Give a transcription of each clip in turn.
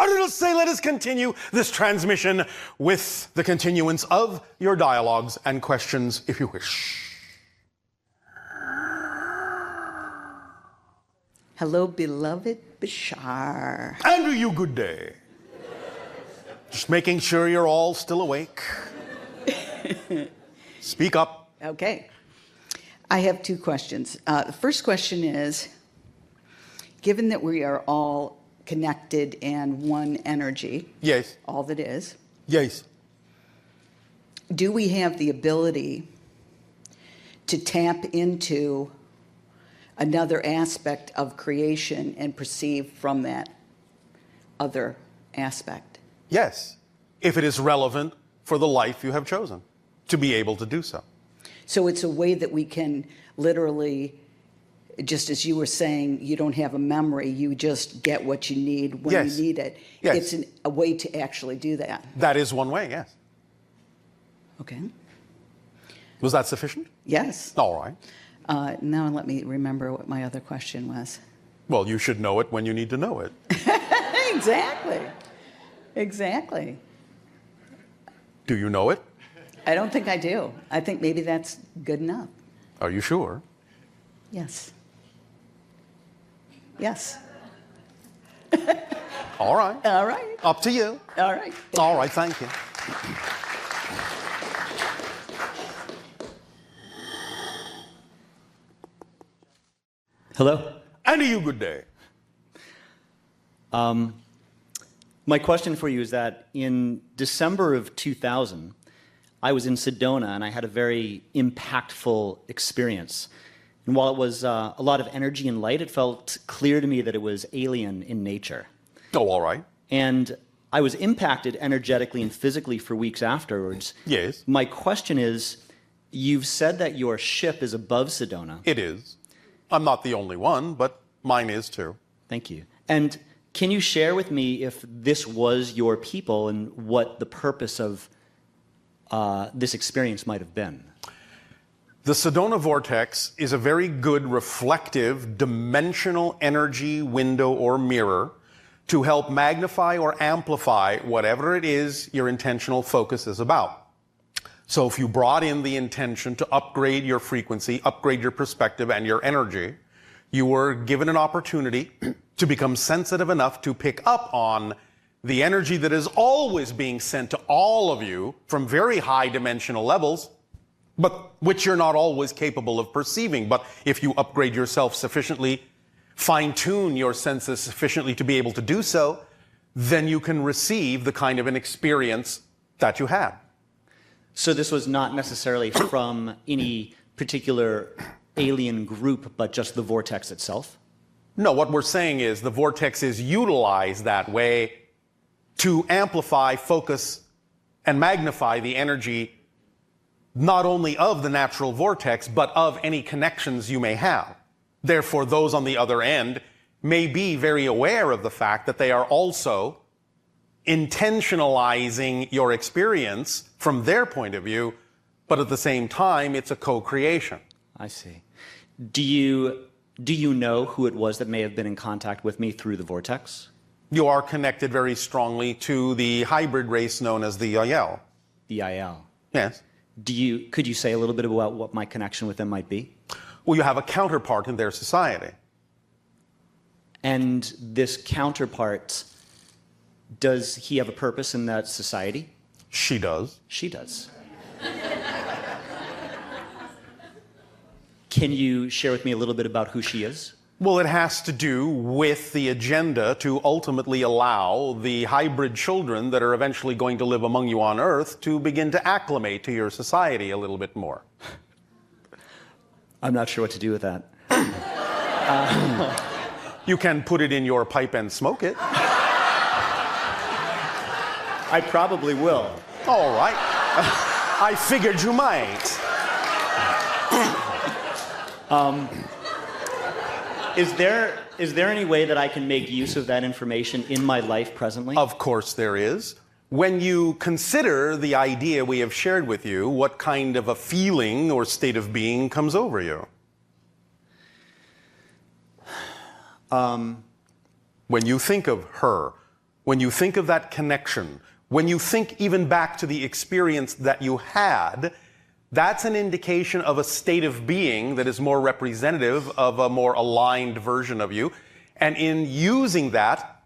I'll say let us continue this transmission with the continuance of your dialogues and questions, if you wish. Hello, beloved Bashar. And you good day. Just making sure you're all still awake. Speak up. Okay. I have two questions. The first question is, given that we are all connected and one energy, Yes. all that is, Yes. do we have the ability to tap into another aspect of creation and perceive from that other aspect? Yes. If it is relevant for the life you have chosen, to be able to do so. So it's a way that we can literally, just as you were saying, you don't have a memory, you just get what you need when Yes. you need it. Yes. It's a way to actually do that. That is one way, yes. Okay. Was that sufficient? Yes. All right. Now let me remember what my other question was. Well, you should know it when you need to know it. Exactly. Exactly. Do you know it? I don't think I do. I think maybe that's good enough. Are you sure? Yes. Yes. All right. All right. Up to you. All right. All right, thank you. Hello. And you good day. My question for you is that in December of 2000, I was in Sedona and I had a very impactful experience. And while it was a lot of energy and light, it felt clear to me that it was alien in nature. Oh, all right. And I was impacted energetically and physically for weeks afterwards. Yes. My question is, you've said that your ship is above Sedona. It is. I'm not the only one, but mine is too. Thank you. And can you share with me if this was your people and what the purpose of this experience might have been? The Sedona vortex is a very good reflective dimensional energy window or mirror to help magnify or amplify whatever it is your intentional focus is about. So if you brought in the intention to upgrade your frequency, upgrade your perspective and your energy, you were given an opportunity to become sensitive enough to pick up on the energy that is always being sent to all of you from very high dimensional levels, but which you're not always capable of perceiving. But if you upgrade yourself sufficiently, fine-tune your senses sufficiently to be able to do so, then you can receive the kind of an experience that you had. So this was not necessarily from any particular alien group, but just the vortex itself? No, what we're saying is the vortex is utilized that way to amplify, focus, and magnify the energy not only of the natural vortex, but of any connections you may have. Therefore, those on the other end may be very aware of the fact that they are also intentionalizing your experience from their point of view, but at the same time, it's a co-creation. I see. Do you know who it was that may have been in contact with me through the vortex? You are connected very strongly to the hybrid race known as the Yael. The IL. Yes. Could you say a little bit about what my connection with them might be? Well, you have a counterpart in their society. And this counterpart, does he have a purpose in that society? She does. She does. Can you share with me a little bit about who she is? Well, it has to do with the agenda to ultimately allow the hybrid children that are eventually going to live among you on Earth to begin to acclimate to your society a little bit more. I'm not sure what to do with that. You can put it in your pipe and smoke it. I probably will. All right. I figured you might. Is there any way that I can make use of that information in my life presently? Of course there is. When you consider the idea we have shared with you, what kind of a feeling or state of being comes over you? When you think of her, when you think of that connection, when you think even back to the experience that you had, that's an indication of a state of being that is more representative of a more aligned version of you. And in using that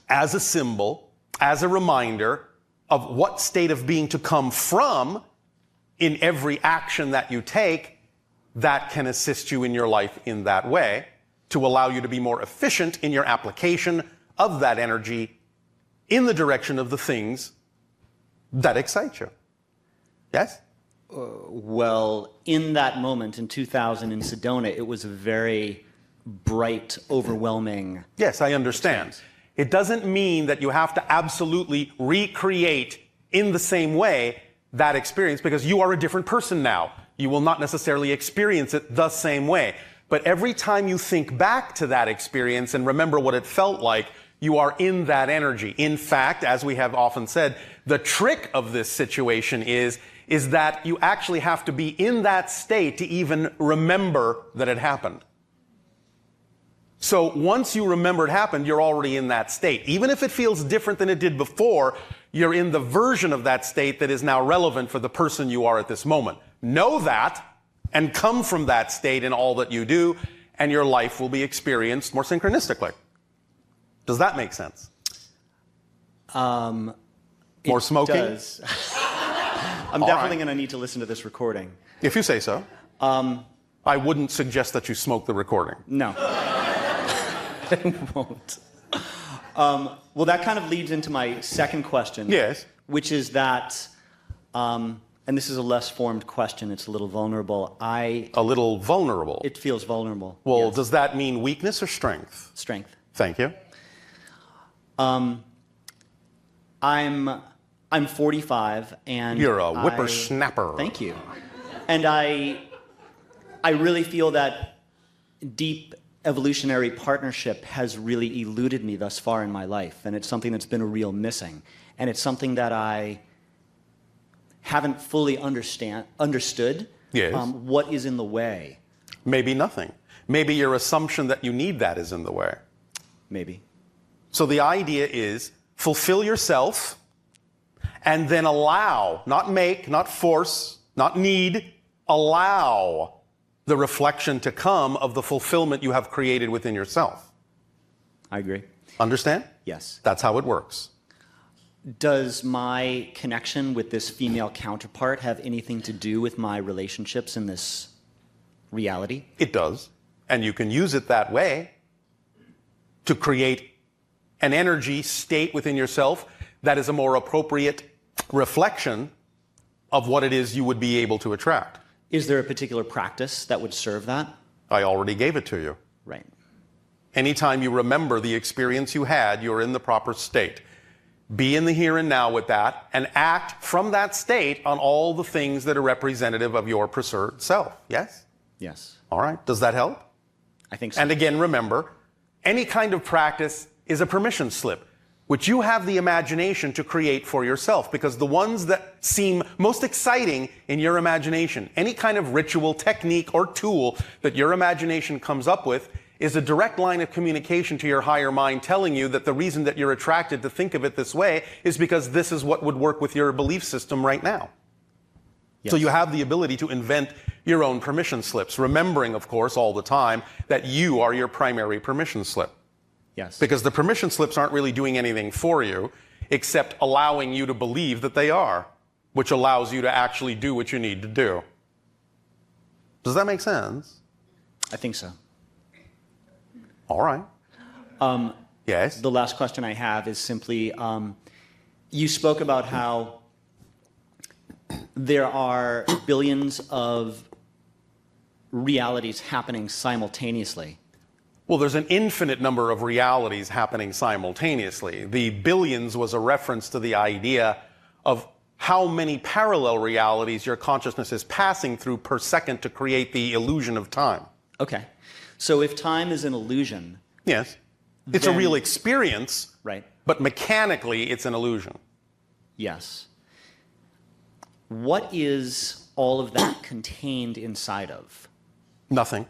as a symbol, as a reminder of what state of being to come from in every action that you take, that can assist you in your life in that way to allow you to be more efficient in your application of that energy in the direction of the things that excite you. Yes? Well, in that moment in 2000 in Sedona, it was a very bright, overwhelming. Yes, I understand. experience. It doesn't mean that you have to absolutely recreate in the same way that experience, because you are a different person now. You will not necessarily experience it the same way. But every time you think back to that experience and remember what it felt like, you are in that energy. In fact, as we have often said, the trick of this situation is that you actually have to be in that state to even remember that it happened. So once you remember it happened, you're already in that state. Even if it feels different than it did before, you're in the version of that state that is now relevant for the person you are at this moment. Know that and come from that state in all that you do, and your life will be experienced more synchronistically. Does that make sense? More smoking? It does. I'm definitely going to need to listen to this recording. If you say so. I wouldn't suggest that you smoke the recording. No. I won't. Well, that kind of leads into my second question. Yes. Which is that, and this is a less formed question, it's a little vulnerable. A little vulnerable? It feels vulnerable. Well, yes. Does that mean weakness or strength? Strength. Thank you. I'm 45 and You're a whippersnapper. Thank you. And I really feel that deep evolutionary partnership has really eluded me thus far in my life, and it's something that's been a real missing. And it's something that I haven't fully understood. Yes. What is in the way? Maybe nothing. Maybe your assumption that you need that is in the way. Maybe. So the idea is fulfill yourself and then allow, not make, not force, not need, allow the reflection to come of the fulfillment you have created within yourself. I agree. Understand? Yes. That's how it works. Does my connection with this female counterpart have anything to do with my relationships in this reality? It does. And you can use it that way to create an energy state within yourself that is a more appropriate reflection of what it is you would be able to attract. Is there a particular practice that would serve that? I already gave it to you. Right. Anytime you remember the experience you had, you're in the proper state. Be in the here and now with that and act from that state on all the things that are representative of your preserved self. Yes? Yes. All right. Does that help? I think so. And again, remember, any kind of practice is a permission slip, which you have the imagination to create for yourself, because the ones that seem most exciting in your imagination, any kind of ritual, technique, or tool that your imagination comes up with, is a direct line of communication to your higher mind telling you that the reason that you're attracted to think of it this way is because this is what would work with your belief system right now. Yes. So you have the ability to invent your own permission slips, remembering, of course, all the time that you are your primary permission slip. Yes. Because the permission slips aren't really doing anything for you except allowing you to believe that they are, which allows you to actually do what you need to do. Does that make sense? I think so. All right. Yes? The last question I have is simply, you spoke about how there are billions of realities happening simultaneously. Well, there's an infinite number of realities happening simultaneously. The billions was a reference to the idea of how many parallel realities your consciousness is passing through per second to create the illusion of time. Okay. So if time is an illusion... Yes. It's a real experience, right? But mechanically it's an illusion. Yes. What is all of that contained inside of? Nothing.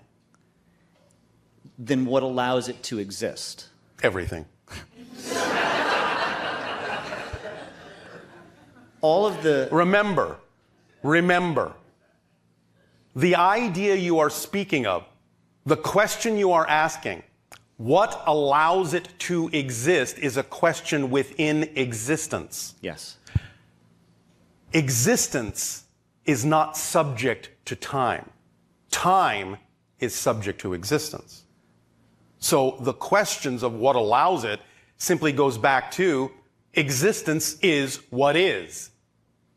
Then what allows it to exist? Everything. all of the... Remember, the idea you are speaking of, the question you are asking, what allows it to exist is a question within existence. Yes. Existence is not subject to time. Time is subject to existence. So the questions of what allows it simply goes back to existence is what is.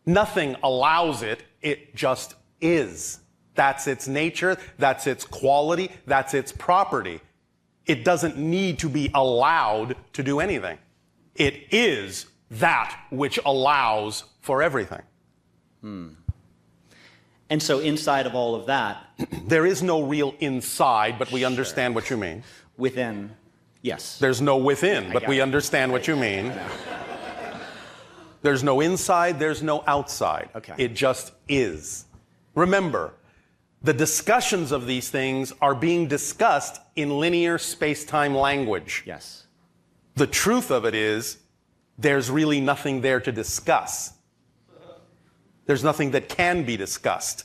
Nothing allows it, it just is. That's its nature, that's its quality, that's its property. It doesn't need to be allowed to do anything. It is that which allows for everything. And so inside of all of that... There is no real inside, but we understand what you mean. Within, yes. There's no within, but we understand what you mean. There's no inside, there's no outside. Okay. It just is. Remember, the discussions of these things are being discussed in linear space-time language. Yes. The truth of it is, there's really nothing there to discuss. There's nothing that can be discussed.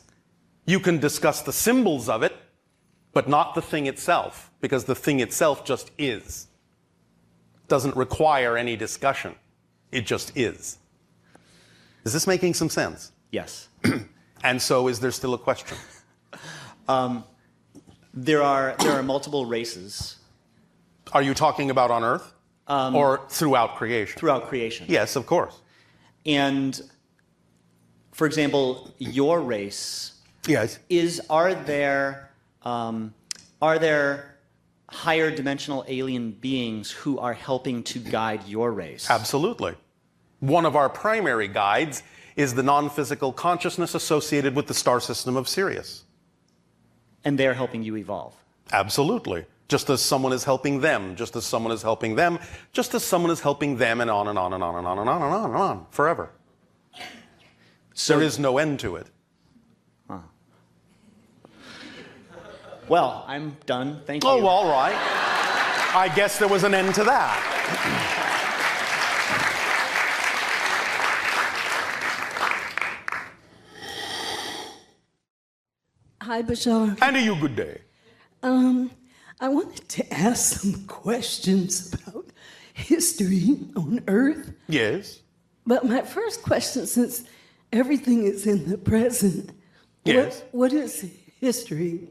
You can discuss the symbols of it, but not the thing itself, because the thing itself just is. Doesn't require any discussion. It just is. Is this making some sense? Yes. And so is there still a question? There are multiple races. Are you talking about on Earth? Or throughout creation? Throughout creation. Yes, of course. And, for example, your race... Yes. Are there higher dimensional alien beings who are helping to guide your race? Absolutely. One of our primary guides is the non-physical consciousness associated with the star system of Sirius. And they're helping you evolve? Absolutely. Just as someone is helping them, just as someone is helping them, just as someone is helping them, and on and on and on and on and on and on and on, forever. So there is no end to it. Well, I'm done. Thank you. Oh, all right. I guess there was an end to that. Hi, Bashar. And to you, good day. I wanted to ask some questions about history on Earth. Yes. But my first question, since everything is in the present, Yes. what is history?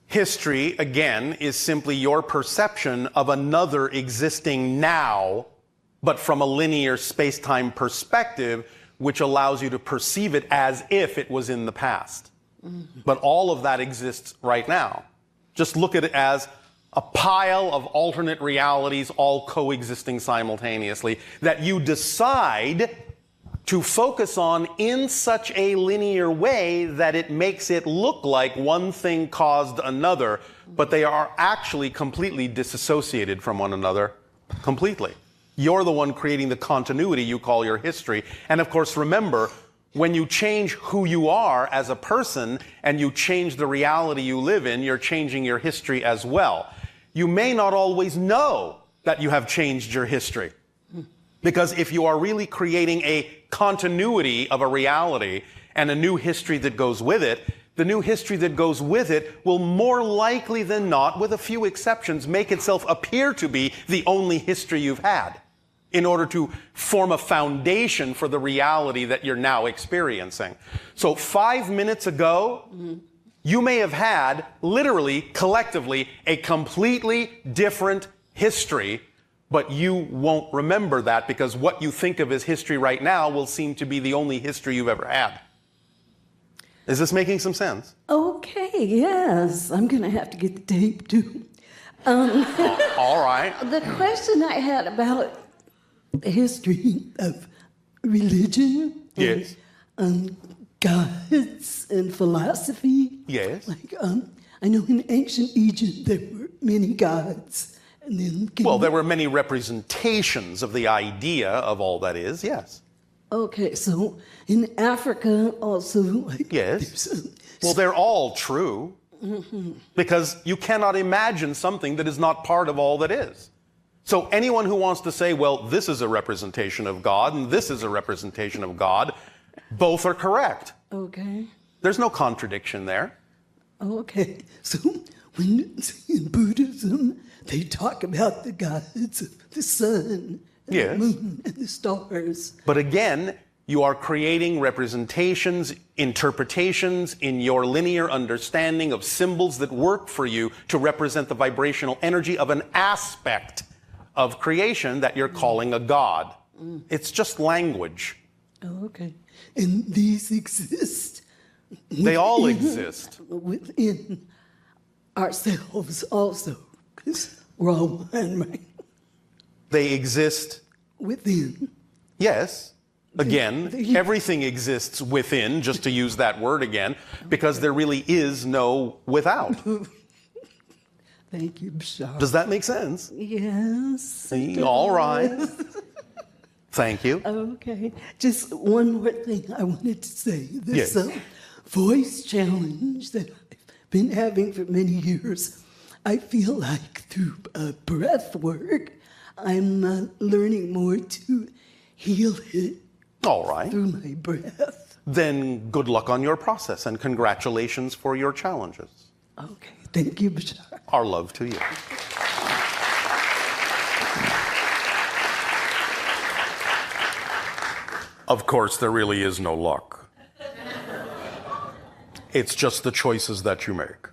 History, again, is simply your perception of another existing now, but from a linear space-time perspective, which allows you to perceive it as if it was in the past. Mm-hmm. But all of that exists right now. Just look at it as a pile of alternate realities all coexisting simultaneously that you decide to focus on in such a linear way that it makes it look like one thing caused another, but they are actually completely disassociated from one another, completely. You're the one creating the continuity you call your history. And of course, remember, when you change who you are as a person and you change the reality you live in, you're changing your history as well. You may not always know that you have changed your history. Because if you are really creating a continuity of a reality and a new history that goes with it, the new history that goes with it will more likely than not, with a few exceptions, make itself appear to be the only history you've had in order to form a foundation for the reality that you're now experiencing. So 5 minutes ago, you may have had, literally, collectively, a completely different history, but you won't remember that because what you think of as history right now will seem to be the only history you've ever had. Is this making some sense? Okay, yes. I'm going to have to get the tape, too. All right. The question I had about the history of religion, Yes. gods and philosophy. Yes. Like, I know in ancient Egypt there were many gods. And then Well, there were many representations of the idea of all that is, yes. Okay, so in Africa also, like, Yes. there's, Well, they're all true. Because you cannot imagine something that is not part of all that is. So anyone who wants to say, well, this is a representation of God and this is a representation of God, both are correct. Okay. There's no contradiction there. Okay. So when in Buddhism, they talk about the gods of the sun, and Yes. the moon, and the stars. But again, you are creating representations, interpretations in your linear understanding of symbols that work for you to represent the vibrational energy of an aspect of creation that you're calling a god. It's just language. Oh, okay. And these exist. They all within- exist. Within ourselves also, because we're all one, right? They exist, Within. yes. Again, the- everything exists within, just to use that word again, because there really is no without. Thank you, Bashar. Does that make sense? Yes. See, all right. Thank you. Okay. Just one more thing I wanted to say. This Yes. voice challenge that I've been having for many years, I feel like through breath work, I'm learning more to heal it All right. through my breath. Then good luck on your process and congratulations for your challenges. Okay. Thank you, Bashar. Our love to you. Of course, there really is no luck. It's just the choices that you make.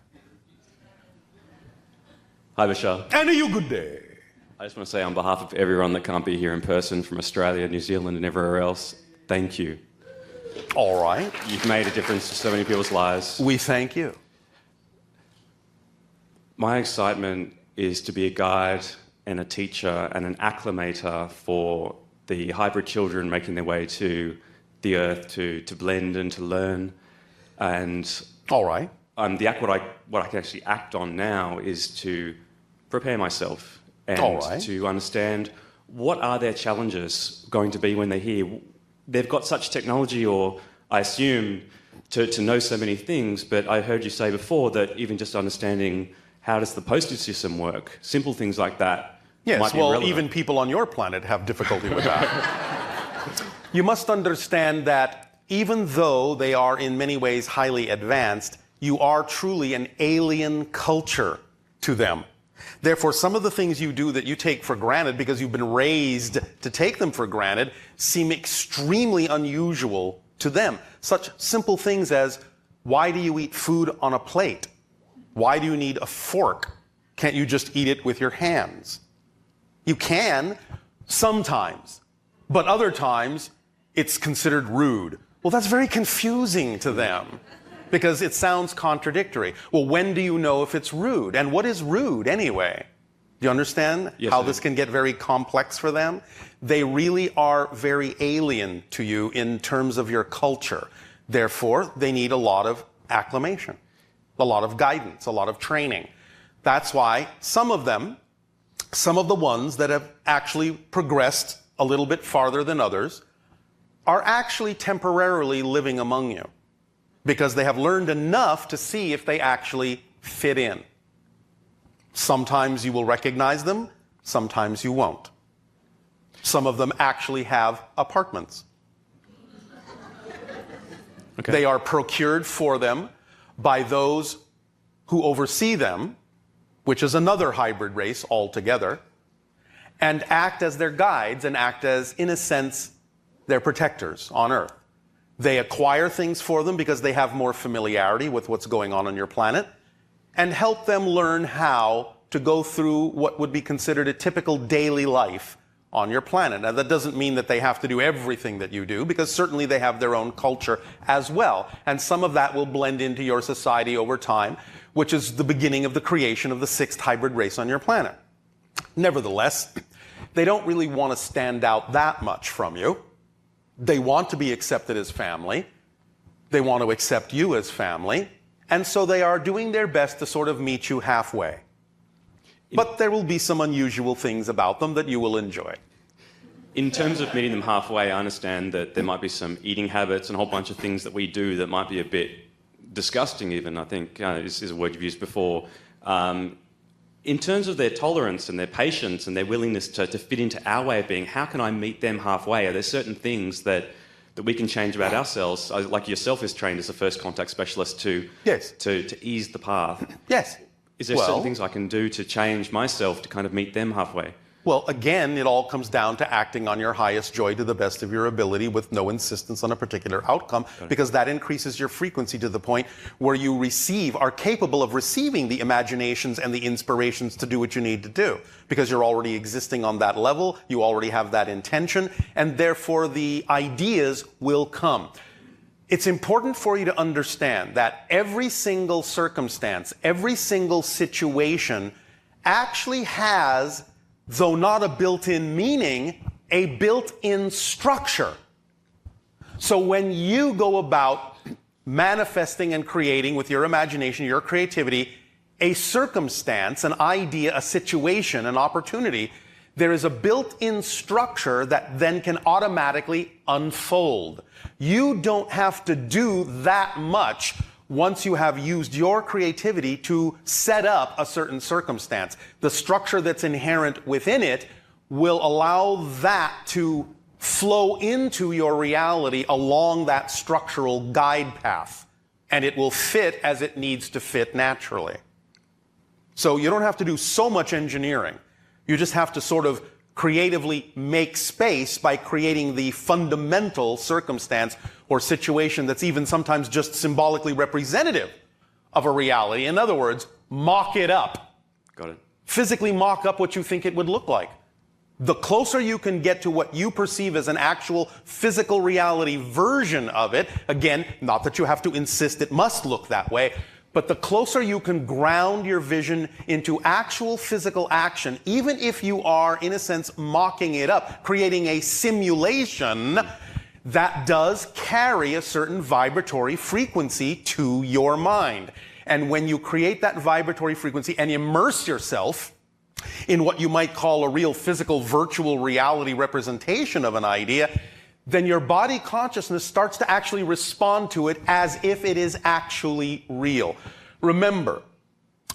Hi, Bashar. And a you good day. I just want to say on behalf of everyone that can't be here in person from Australia, New Zealand, and everywhere else, thank you. All right. You've made a difference to so many people's lives. We thank you. My excitement is to be a guide and a teacher and an acclimator for the hybrid children making their way to the earth to blend and to learn. And All right. what I can actually act on now is to prepare myself and All right. to understand what are their challenges going to be when they're here. They've got such technology, or I assume, to know so many things, but I heard you say before that even just understanding how does the postage system work, simple things like that Yes, might be well, relevant. even people on your planet have difficulty with that. You must understand that even though they are in many ways highly advanced, you are truly an alien culture to them. Therefore, some of the things you do that you take for granted because you've been raised to take them for granted seem extremely unusual to them. Such simple things as, why do you eat food on a plate? Why do you need a fork? Can't you just eat it with your hands? You can, sometimes, but other times it's considered rude. Well, that's very confusing to them because it sounds contradictory. Well, when do you know if it's rude? And what is rude anyway? Do you understand Yes, how I do. this can get very complex for them? They really are very alien to you in terms of your culture. Therefore, they need a lot of acclimation, a lot of guidance, a lot of training. That's why some of them, some of the ones that have actually progressed a little bit farther than others, are actually temporarily living among you because they have learned enough to see if they actually fit in. Sometimes you will recognize them, sometimes you won't. Some of them actually have apartments. Okay. They are procured for them by those who oversee them, which is another hybrid race altogether, and act as their guides and act as, in a sense, their protectors on Earth. They acquire things for them because they have more familiarity with what's going on your planet and help them learn how to go through what would be considered a typical daily life on your planet. Now, that doesn't mean that they have to do everything that you do, because certainly they have their own culture as well. And some of that will blend into your society over time, which is the beginning of the creation of the sixth hybrid race on your planet. Nevertheless, they don't really want to stand out that much from you. They want to be accepted as family. They want to accept you as family. And so they are doing their best to sort of meet you halfway. But there will be some unusual things about them that you will enjoy. In terms of meeting them halfway, I understand that there might be some eating habits and a whole bunch of things that we do that might be a bit disgusting even, I think. This is a word you've used before. In terms of their tolerance and their patience and their willingness to fit into our way of being, how can I meet them halfway? Are there certain things that we can change about ourselves, like yourself is trained as a first contact specialist to ease the path? Yes. Is there certain things I can do to change myself to kind of meet them halfway? Well, again, it all comes down to acting on your highest joy to the best of your ability with no insistence on a particular outcome, because that increases your frequency to the point where you are capable of receiving the imaginations and the inspirations to do what you need to do, because you're already existing on that level, you already have that intention, and therefore the ideas will come. It's important for you to understand that every single circumstance, every single situation actually has, though not a built-in meaning, a built-in structure. So when you go about manifesting and creating with your imagination, your creativity, a circumstance, an idea, a situation, an opportunity, there is a built-in structure that then can automatically unfold. You don't have to do that much once you have used your creativity to set up a certain circumstance. The structure that's inherent within it will allow that to flow into your reality along that structural guide path, and it will fit as it needs to fit naturally. So you don't have to do so much engineering. You just have to sort of creatively make space by creating the fundamental circumstance or situation that's even sometimes just symbolically representative of a reality. In other words, mock it up. Got it. Physically mock up what you think it would look like. The closer you can get to what you perceive as an actual physical reality version of it, again, not that you have to insist it must look that way, but the closer you can ground your vision into actual physical action, even if you are, in a sense, mocking it up, creating a simulation that does carry a certain vibratory frequency to your mind. And when you create that vibratory frequency and immerse yourself in what you might call a real physical virtual reality representation of an idea, then your body consciousness starts to actually respond to it as if it is actually real. Remember,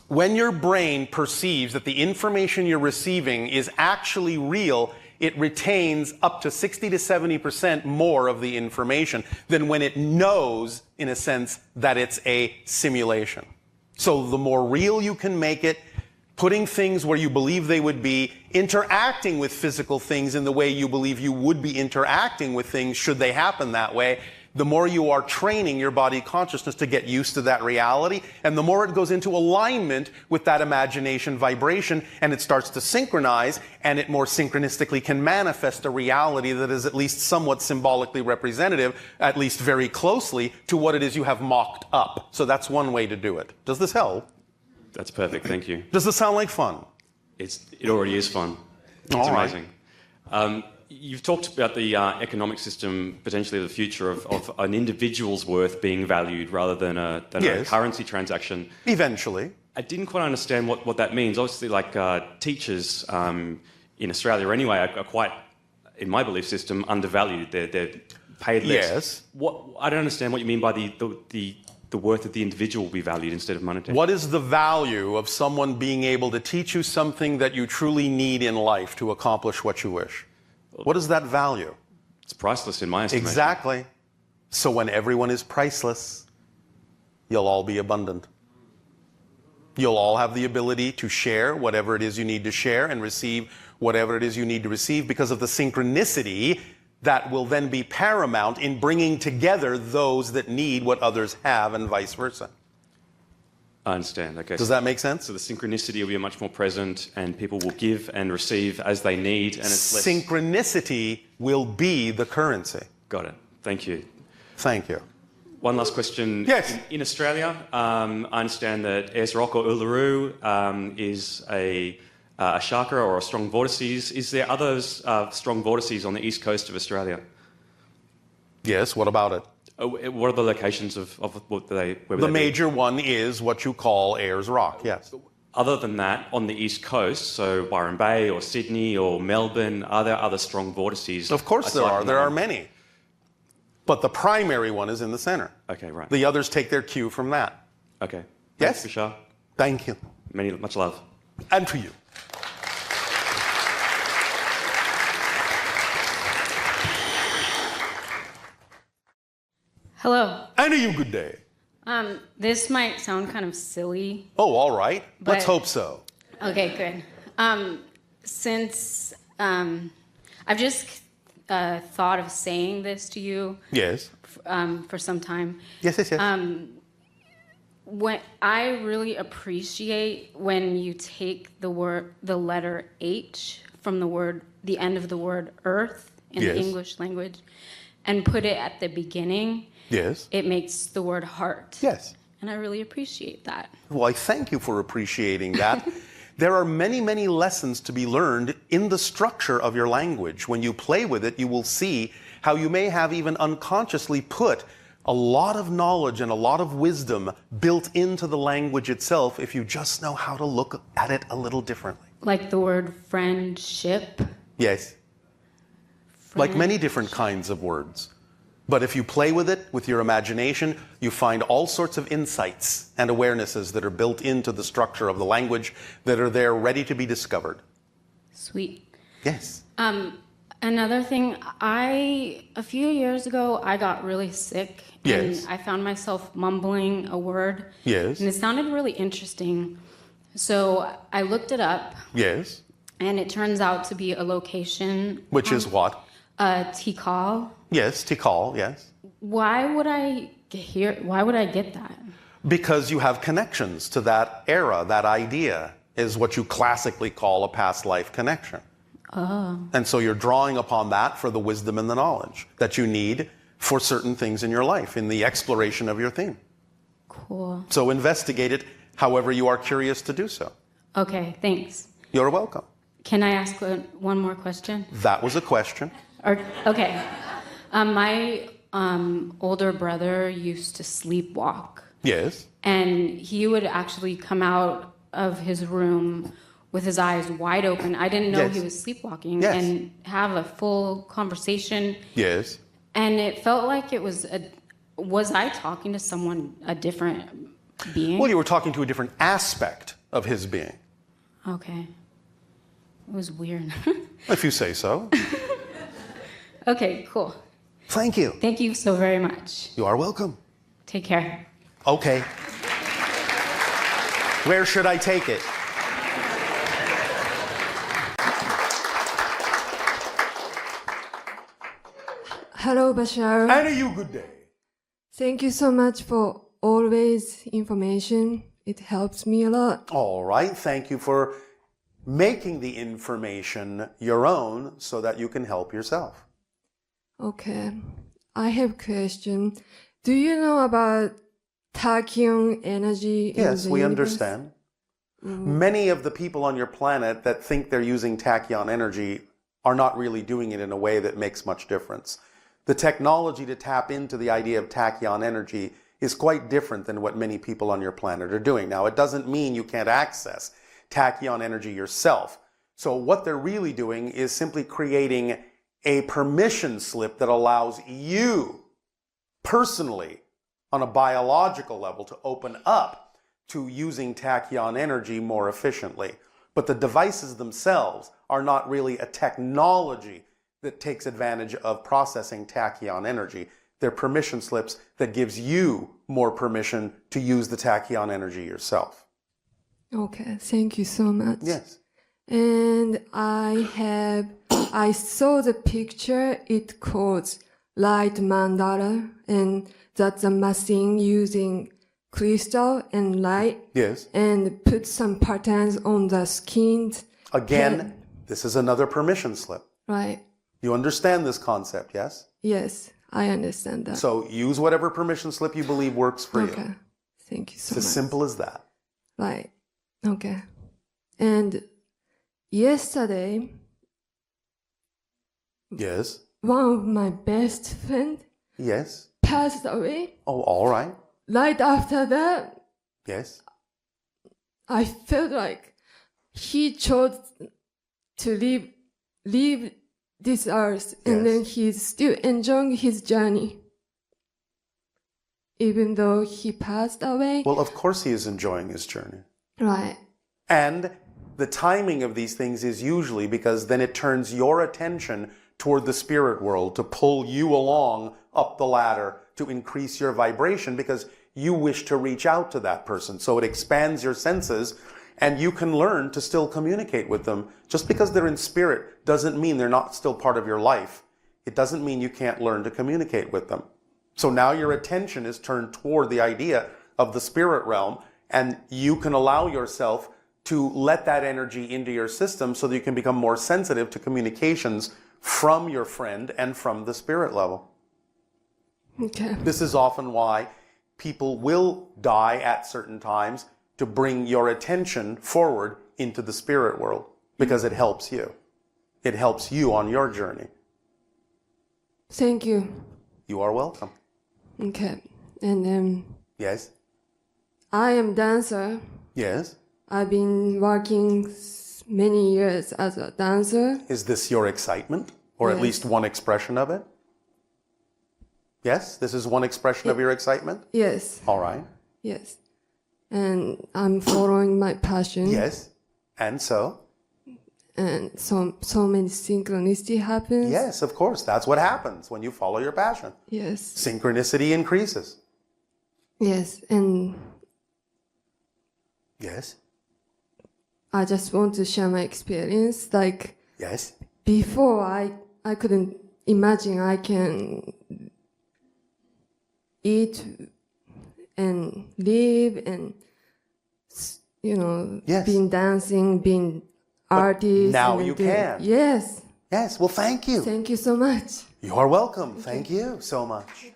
when your brain perceives that the information you're receiving is actually real, it retains up to 60 to 70% more of the information than when it knows, in a sense, that it's a simulation. So the more real you can make it, putting things where you believe they would be, interacting with physical things in the way you believe you would be interacting with things should they happen that way, the more you are training your body consciousness to get used to that reality, and the more it goes into alignment with that imagination vibration, and it starts to synchronize, and it more synchronistically can manifest a reality that is at least somewhat symbolically representative, at least very closely, to what it is you have mocked up. So that's one way to do it. Does this help? That's perfect, thank you. Does this sound like fun? It already is fun. It's amazing. You've talked about the economic system, potentially the future of an individual's worth being valued rather than a currency transaction. Eventually. I didn't quite understand what that means. Obviously, like teachers in Australia anyway are quite, in my belief system, undervalued. They're paid less. Yes. I don't understand what you mean by the worth of the individual will be valued instead of monetary. What is the value of someone being able to teach you something that you truly need in life to accomplish what you wish? What is that value? It's priceless in my estimation. Exactly. So when everyone is priceless, you'll all be abundant. You'll all have the ability to share whatever it is you need to share and receive whatever it is you need to receive because of the synchronicity that will then be paramount in bringing together those that need what others have and vice versa. I understand. Okay. Does that make sense? So the synchronicity will be much more present and people will give and receive as they need and it's less... Synchronicity will be the currency. Got it. Thank you. Thank you. One last question. Yes. In Australia, I understand that Ayers Rock or Uluru is a chakra or a strong vortices. Is there others strong vortices on the east coast of Australia? Yes, what about it? What are the locations of what they... The major one is what you call Ayers Rock, yes. Other than that, on the east coast, so Byron Bay or Sydney or Melbourne, are there other strong vortices? Of course there are. There are many. But the primary one is in the center. Okay, right. The others take their cue from that. Okay. Yes? Thanks, Bashar. Thank you. Much love. And to you. Hello. And to you, good day. This might sound kind of silly. Oh, all right. Let's But- hope so. Okay, good. Since I've just thought of saying this to you Yes. for some time. Yes, yes, yes. When I really appreciate when you take the letter H from the end of the word earth in the Yes. English language, and put it at the beginning. Yes. It makes the word heart. Yes. And I really appreciate that. Well, I thank you for appreciating that. There are many, many lessons to be learned in the structure of your language. When you play with it, you will see how you may have even unconsciously put a lot of knowledge and a lot of wisdom built into the language itself if you just know how to look at it a little differently. Like the word friendship. Yes. Like many different kinds of words. But if you play with it, with your imagination, you find all sorts of insights and awarenesses that are built into the structure of the language that are there ready to be discovered. Sweet. Yes. Another thing, a few years ago, I got really sick. Yes. And I found myself mumbling a word. Yes. And it sounded really interesting. So I looked it up, Yes. and it turns out to be a location. Which is what? Tikal. Yes, Tikal, yes. Why would I get that? Because you have connections to that era, that idea is what you classically call a past life connection. Oh. And so you're drawing upon that for the wisdom and the knowledge that you need for certain things in your life, in the exploration of your theme. Cool. So investigate it however you are curious to do so. Okay, thanks. You're welcome. Can I ask one more question? That was a question. Okay. My older brother used to sleepwalk. Yes. And he would actually come out of his room with his eyes wide open. I didn't know Yes. he was sleepwalking. Yes. And have a full conversation. Yes. And it felt like it was I talking to someone, a different being? Well, you were talking to a different aspect of his being, Okay. It was weird. if you say so. Okay, cool. Thank you. Thank you so very much. You are welcome. Take care. Okay. Where should I take it? Hello, Bashar. And a you good day. Thank you so much for always information. It helps me a lot. All right. Thank you for making the information your own so that you can help yourself. Okay. I have a question. Do you know about tachyon energy? in Yes, the we universe? understand. Many of the people on your planet that think they're using tachyon energy are not really doing it in a way that makes much difference. The technology to tap into the idea of tachyon energy is quite different than what many people on your planet are doing. Now, it doesn't mean you can't access tachyon energy yourself. So what they're really doing is simply creating a permission slip that allows you personally on a biological level to open up to using tachyon energy more efficiently. But the devices themselves are not really a technology that takes advantage of processing tachyon energy. They're permission slips that gives you more permission to use the tachyon energy yourself. Okay, thank you so much. Yes. And I saw the picture. It calls light mandala, and that's a machine using crystal and light. Yes. And put some patterns on the skin. Again, this is another permission slip. Right. You understand this concept, yes? Yes, I understand that. So use whatever permission slip you believe works for Okay. you. Thank you so It's as much. simple as that. Right. Okay. And yesterday, Yes. one of my best friend Yes. passed away. Oh, all right. Right after that, Yes. I felt like he chose to leave this earth, and Yes. then he's still enjoying his journey. Even though he passed away. Well, of course he is enjoying his journey. Right. And the timing of these things is usually because then it turns your attention toward the spirit world to pull you along up the ladder to increase your vibration because you wish to reach out to that person. So it expands your senses and you can learn to still communicate with them. Just because they're in spirit doesn't mean they're not still part of your life. It doesn't mean you can't learn to communicate with them. So now your attention is turned toward the idea of the spirit realm, and you can allow yourself to let that energy into your system so that you can become more sensitive to communications from your friend and from the spirit level. Okay. This is often why people will die at certain times to bring your attention forward into the spirit world, because it helps you. It helps you on your journey. Thank you. You are welcome. Okay. And then Yes? I am dancer. Yes? I've been working many years as a dancer. Is this your excitement? Or at Yes. least one expression of it? Yes? This is one expression of your excitement? Yes. All right. Yes. And I'm following my passion. Yes? And so? And so many synchronicity happens. Yes, of course. That's what happens when you follow your passion. Yes. Synchronicity increases. Yes. And Yes? I just want to share my experience. Like Yes? before, I couldn't imagine I can eat and live and, Yes. being dancing, being artist. now and you then can. Yes. Yes, well, thank you. Thank you so much. You are welcome. Thank you so much.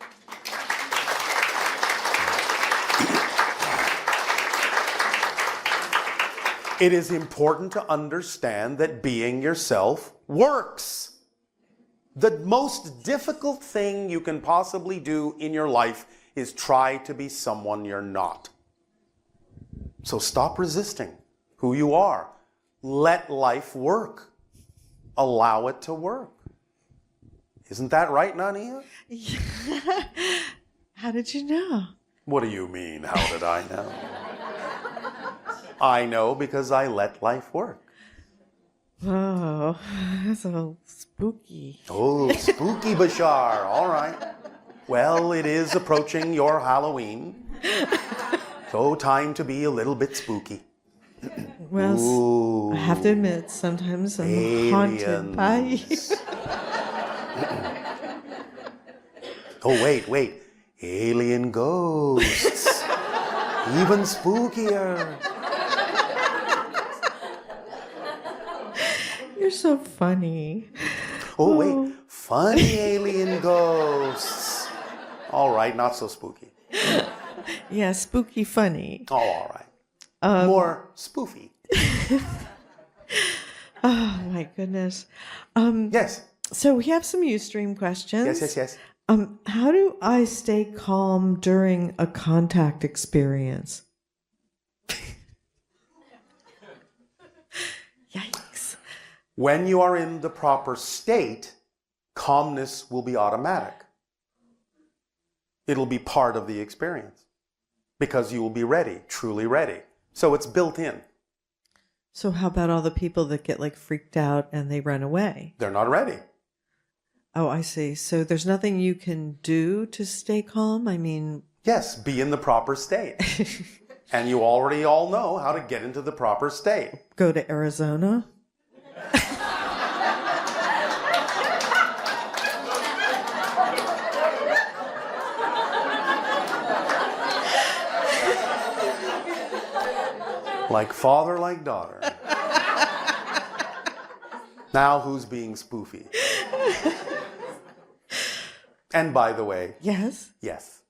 It is important to understand that being yourself works. The most difficult thing you can possibly do in your life is try to be someone you're not. So stop resisting who you are. Let life work. Allow it to work. Isn't that right, Nania? How did you know? What do you mean, how did I know? I know because I let life work. Oh, that's a little spooky. Oh, spooky Bashar. All right. Well, it is approaching your Halloween. So time to be a little bit spooky. Well, Ooh, I have to admit, sometimes I'm haunted by you. aliens. Oh, wait. Alien ghosts. Even spookier. You're so funny. Oh, wait. Funny alien ghosts. All right, not so spooky. Yeah, spooky funny. Oh, all right. More spoofy. Oh my goodness. Yes. So we have some Ustream questions. Yes. How do I stay calm during a contact experience? Yikes. When you are in the proper state, calmness will be automatic. It'll be part of the experience because you will be ready, truly ready. So it's built in. So how about all the people that get like freaked out and they run away? They're not ready. Oh, I see. So there's nothing you can do to stay calm? I mean... Yes, be in the proper state. And you already all know how to get into the proper state. Go to Arizona? Like father, like daughter. Now who's being spoofy? And by the way, Yes. yes.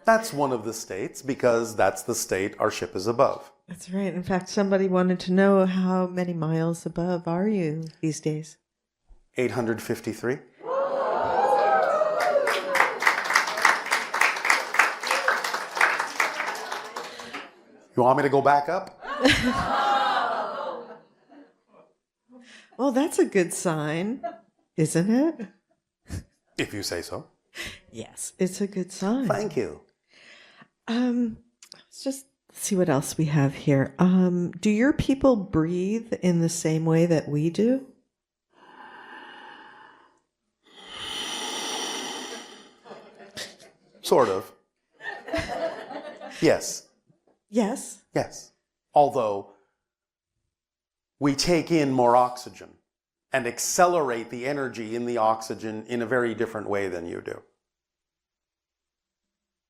That's one of the states because that's the state our ship is above. That's right. In fact, somebody wanted to know how many miles above are you these days? 853. You want me to go back up? Well, that's a good sign, isn't it? If you say so. Yes, it's a good sign. Thank you. I was just Let's see what else we have here. Do your people breathe in the same way that we do? Sort of. Yes. Yes. Yes. Although we take in more oxygen and accelerate the energy in the oxygen in a very different way than you do.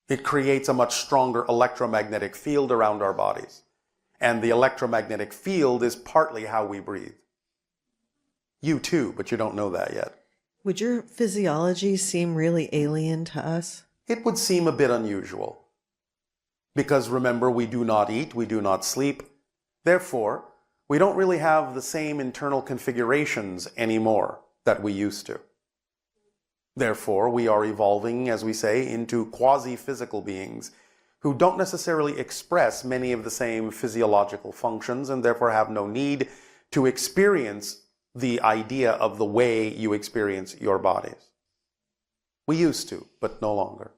It creates a much stronger electromagnetic field around our bodies. And the electromagnetic field is partly how we breathe. You too, but you don't know that yet. Would your physiology seem really alien to us? It would seem a bit unusual. Because remember, we do not eat, we do not sleep. Therefore, we don't really have the same internal configurations anymore that we used to. Therefore, we are evolving, as we say, into quasi-physical beings who don't necessarily express many of the same physiological functions and therefore have no need to experience the idea of the way you experience your bodies. We used to, but no longer.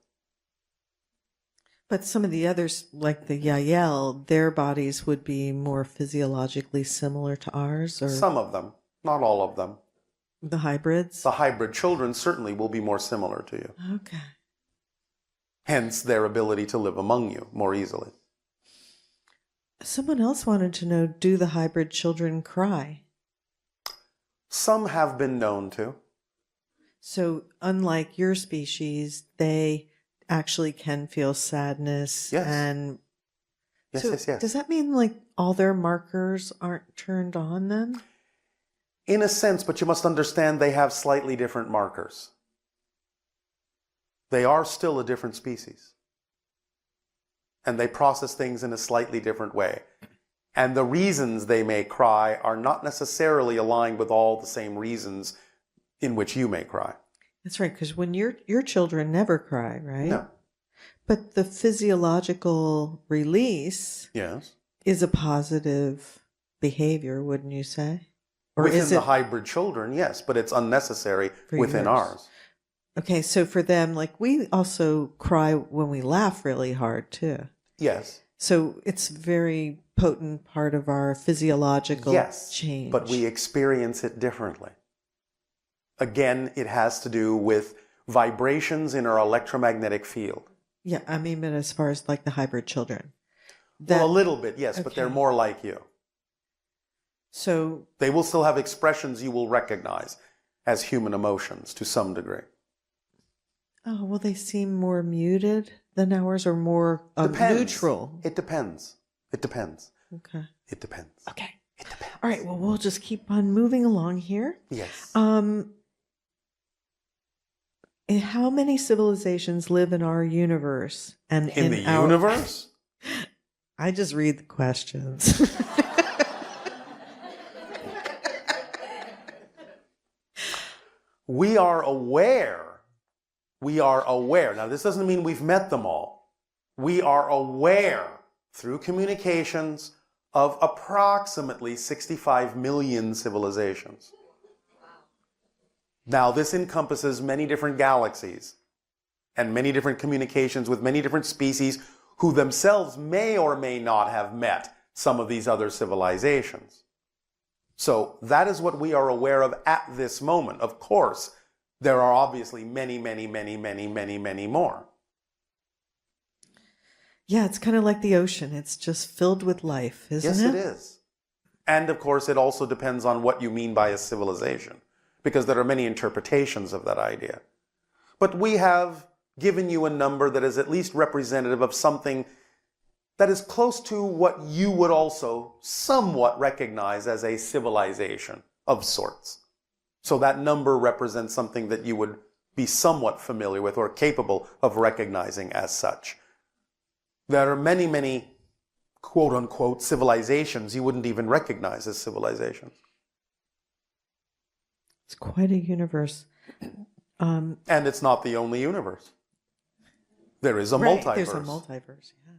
But some of the others, like the Yael, their bodies would be more physiologically similar to ours? Or Some of them, not all of them. the hybrids? The hybrid children certainly will be more similar to you. Okay. Hence their ability to live among you more easily. Someone else wanted to know, do the hybrid children cry? Some have been known to. So unlike your species, they actually can feel sadness. Yes. And Yes, so yes, yes. does that mean like all their markers aren't turned on then? In a sense, but you must understand they have slightly different markers. They are still a different species. And they process things in a slightly different way. And the reasons they may cry are not necessarily aligned with all the same reasons in which you may cry. That's right, because when your children never cry, right? No. But the physiological release Yes. is a positive behavior, wouldn't you say? Or Within is the it hybrid children, yes, but it's unnecessary For within yours. ours. okay? So for them, like we also cry when we laugh really hard too. Yes. So it's a very potent part of our physiological Yes, change. but we experience it differently. Again, it has to do with vibrations in our electromagnetic field. Yeah, I mean, but as far as like the hybrid children, Well, a little bit, yes, but they're Okay. more like you. so They will still have expressions you will recognize as human emotions to some degree. oh, well, they seem more muted than ours, or more Depends. neutral. It depends. It depends. Okay. It depends. Okay. It depends. All right. Well, we'll just keep on moving along here. Yes. How many civilizations live in our universe? And in the our universe? I just read the questions. We are aware. We are aware. Now, this doesn't mean we've met them all. We are aware through communications of approximately 65 million civilizations. Now, this encompasses many different galaxies and many different communications with many different species who themselves may or may not have met some of these other civilizations. So that is what we are aware of at this moment. Of course, there are obviously many, many, many, many, many, many more. Yeah, it's kind of like the ocean. It's just filled with life, isn't Yes, it? it is. And of course, it also depends on what you mean by a civilization, because there are many interpretations of that idea. But we have given you a number that is at least representative of something that is close to what you would also somewhat recognize as a civilization of sorts. So that number represents something that you would be somewhat familiar with or capable of recognizing as such. There are many, many quote-unquote civilizations you wouldn't even recognize as civilizations. It's quite a universe. And it's not the only universe. There is a Right, multiverse. there's a multiverse, yeah.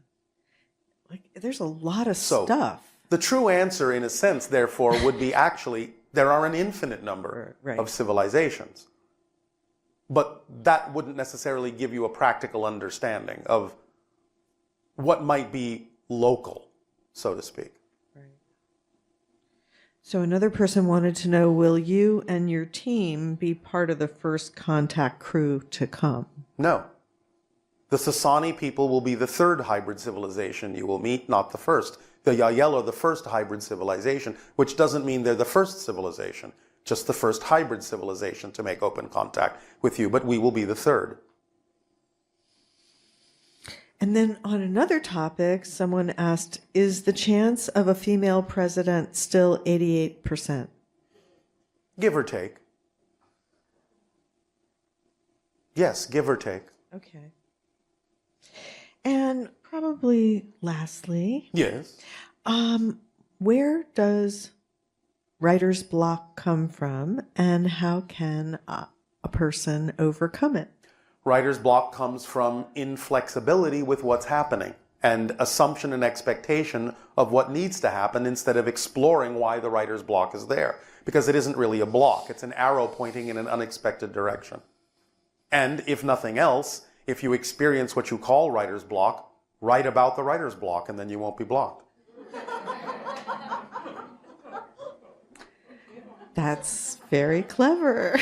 Like, there's a lot of So, stuff. the true answer, in a sense, therefore, would be actually there are an infinite number Right. of civilizations. But that wouldn't necessarily give you a practical understanding of what might be local, so to speak. So another person wanted to know, will you and your team be part of the first contact crew to come? No. The Sasani people will be the third hybrid civilization you will meet, not the first. The Yael are the first hybrid civilization, which doesn't mean they're the first civilization, just the first hybrid civilization to make open contact with you, but we will be the third. And then on another topic, someone asked, is the chance of a female president still 88%? Give or take. Yes, give or take. Okay. And probably lastly, Yes. where does writer's block come from, and how can a person overcome it? Writer's block comes from inflexibility with what's happening and assumption and expectation of what needs to happen instead of exploring why the writer's block is there. Because it isn't really a block, it's an arrow pointing in an unexpected direction. And if nothing else, if you experience what you call writer's block, write about the writer's block and then you won't be blocked. That's very clever.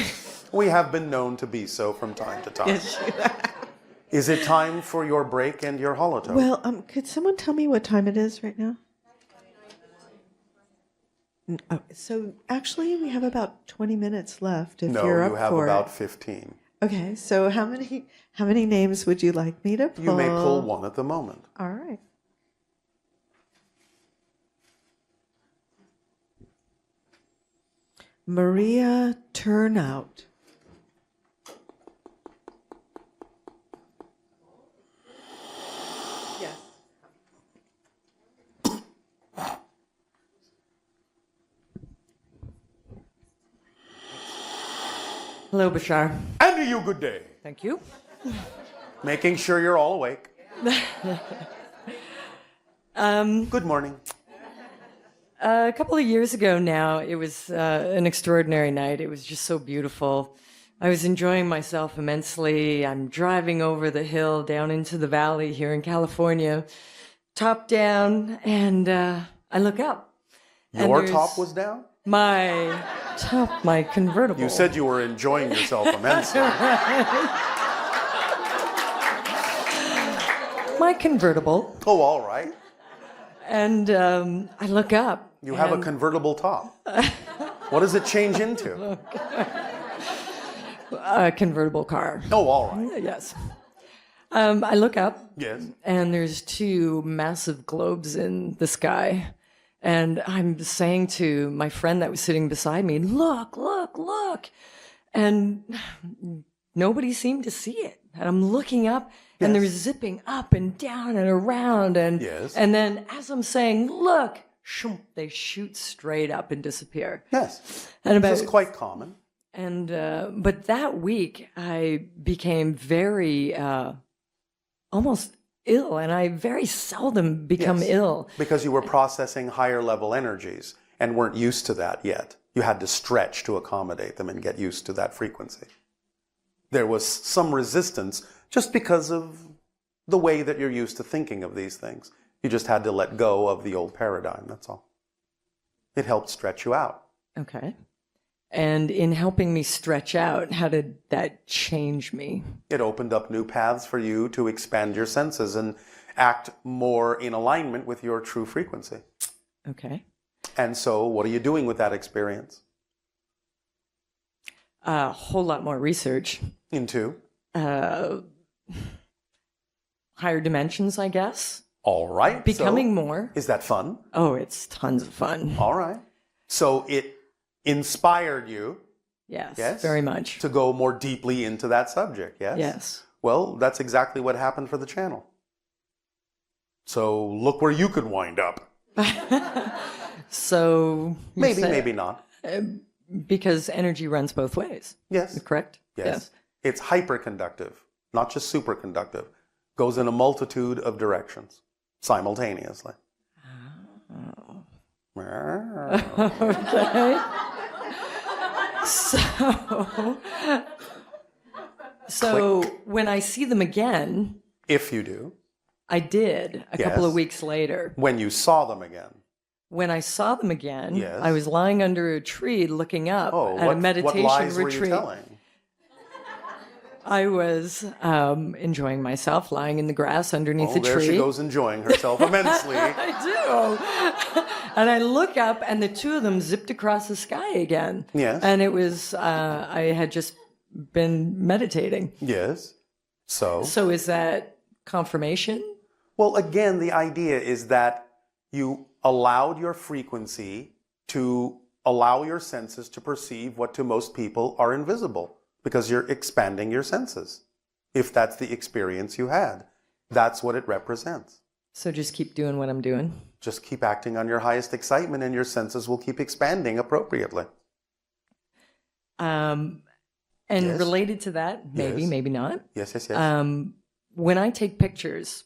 We have been known to be so from time to time. Yes, you have. Is it time for your break and your holotope? Well, could someone tell me what time it is right now? Oh, so actually, we have about 20 minutes left if no, you're up you have for about it. 15. Okay, so how many names would you like me to pull? You may pull one at the moment. All right. Maria Turnout. Yes. Hello, Bashar. And to you, good day. Thank you. Making sure you're all awake. Good morning. A couple of years ago now, it was an extraordinary night. It was just so beautiful. I was enjoying myself immensely. I'm driving over the hill down into the valley here in California, top down, and I look up. Your top was down? My top, my convertible. You said you were enjoying yourself immensely. My convertible. Oh, all right. And I look up. You have a convertible top. What does it change into? A convertible car. Oh, all right. Yes. I look up. Yes. And there's two massive globes in the sky. And I'm saying to my friend that was sitting beside me, look, look, look. And nobody seemed to see it. And I'm looking up, and they're zipping up and down and around. And, and then as I'm saying, look, shoom, they shoot straight up and disappear. Yes. And this is quite common. And but that week I became very almost ill, and I very seldom become ill. Because you were processing higher level energies and weren't used to that yet. You had to stretch to accommodate them and get used to that frequency. There was some resistance just because of the way that you're used to thinking of these things. You just had to let go of the old paradigm, that's all. It helped stretch you out. Okay. And in helping me stretch out, how did that change me? It opened up new paths for you to expand your senses and act more in alignment with your true frequency. Okay. And so, what are you doing with that experience? A whole lot more research. Into? Higher dimensions, I guess. All right. Becoming more. Is that fun? Oh, it's tons of fun. All right. So it inspired you. Yes, very much. To go more deeply into that subject, yes? Yes. Well, that's exactly what happened for the channel. So look where you could wind up. So maybe, maybe not. Because energy runs both ways. Yes. Correct? Yes. It's hyperconductive, not just superconductive. Goes in a multitude of directions simultaneously. Oh. Okay. So when I see them again, if you do, I did a couple of weeks later. When you saw them again. When I saw them again, Yes. I was lying under a tree looking up Oh, at a meditation what lies retreat. were you telling? I was enjoying myself, lying in the grass underneath the there tree. she goes enjoying herself immensely. I do. And I look up, and the two of them zipped across the sky again. Yes. And it was, I had just been meditating. Yes. So? So is that confirmation? Well, again, the idea is that you allowed your frequency to allow your senses to perceive what to most people are invisible, because you're expanding your senses. If that's the experience you had, that's what it represents. So just keep doing what I'm doing. Just keep acting on your highest excitement and your senses will keep expanding appropriately. And Yes. related to that, maybe, Yes. maybe not. Yes, yes, yes. When I take pictures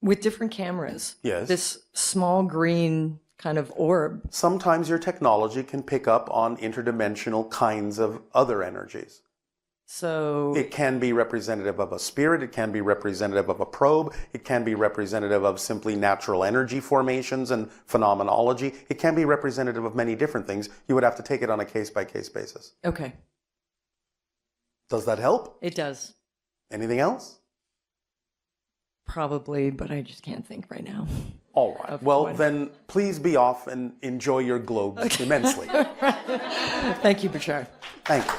with different cameras, Yes. this small green kind of orb, Sometimes your technology can pick up on interdimensional kinds of other energies. so It can be representative of a spirit, it can be representative of a probe, it can be representative of simply natural energy formations and phenomenology. It can be representative of many different things. You would have to take it on a case-by-case basis. okay, Does that help? it does. Anything else? Probably, but I just can't think right now. All right. Of Well, what? then please be off and enjoy your globes immensely. Thank you, Bashar. Thank you.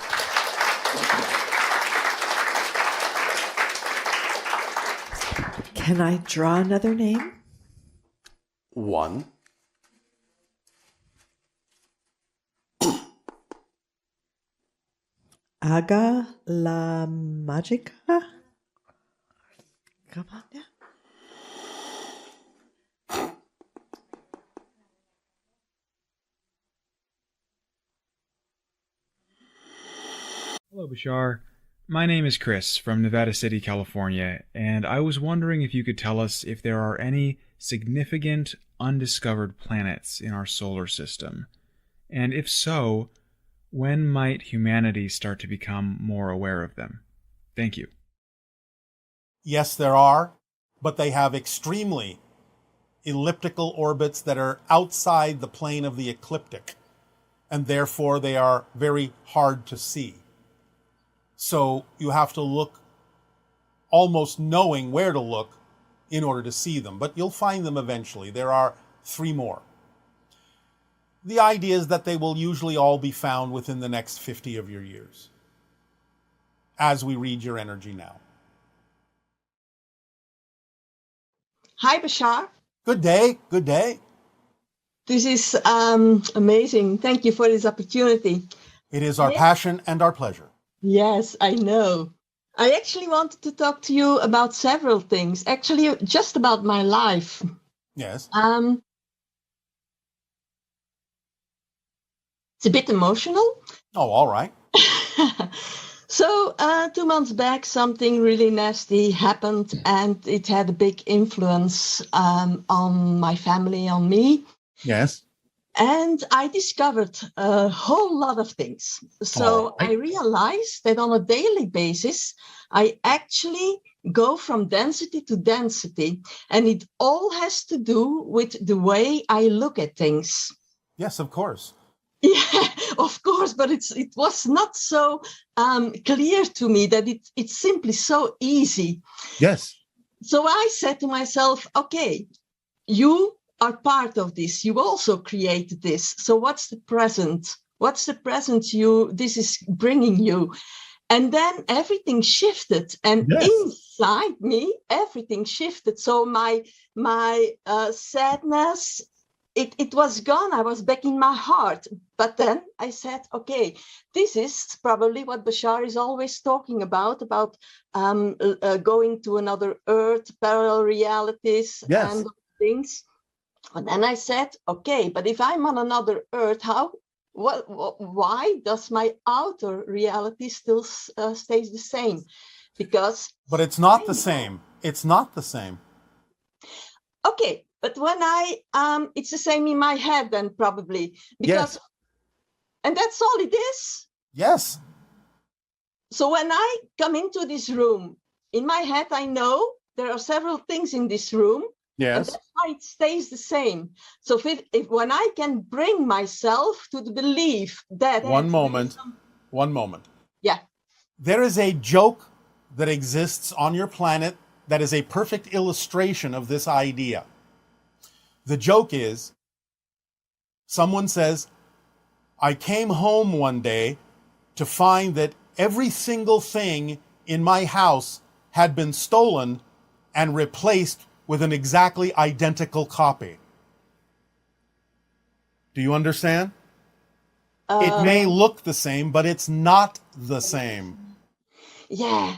Can I draw another name? One. Aga la Magica? Come on now. Hello, Bashar. My name is Chris from Nevada City, California, and I was wondering if you could tell us if there are any significant undiscovered planets in our solar system. And if so, when might humanity start to become more aware of them? Thank you. Yes, there are, but they have extremely elliptical orbits that are outside the plane of the ecliptic, and therefore they are very hard to see. So you have to look almost knowing where to look in order to see them, but you'll find them eventually. There are 3 more. The idea is that they will usually all be found within the next 50 of your years, as we read your energy now. Hi, Bashar. Good day. Good day. This is amazing. Thank you for this opportunity. It is our passion and our pleasure. Yes, I know. I actually wanted to talk to you about several things. Actually, just about my life. Yes. It's a bit emotional. Oh, all right. So 2 months back, something really nasty happened, and it had a big influence on my family, on me. Yes. And I discovered a whole lot of things. So I realized that on a daily basis, I actually go from density to density. And it all has to do with the way I look at things. Yes, of course. Yeah, of course, but it was not so clear to me that it's simply so easy. Yes. So I said to myself, okay, you are part of this. You also created this. So what's the present? What's the present this is bringing you? And then everything shifted, and inside me, everything shifted. So my sadness, it was gone. I was back in my heart. But then I said, okay, this is probably what Bashar is always talking about going to another earth, parallel realities, and things. And then I said, okay, but if I'm on another earth, why does my outer reality still stays the same? But it's not the same. It's not the same. Okay, but when it's the same in my head then probably. And that's all it is. Yes. So when I come into this room, in my head, I know there are several things in this room. And Yes. that's why it stays the same. So if when I can bring myself to the belief that One moment. Yeah. There is a joke that exists on your planet that is a perfect illustration of this idea. The joke is, someone says, I came home one day to find that every single thing in my house had been stolen and replaced with an exactly identical copy. Do you understand? It may look the same, but it's not the same. Yeah.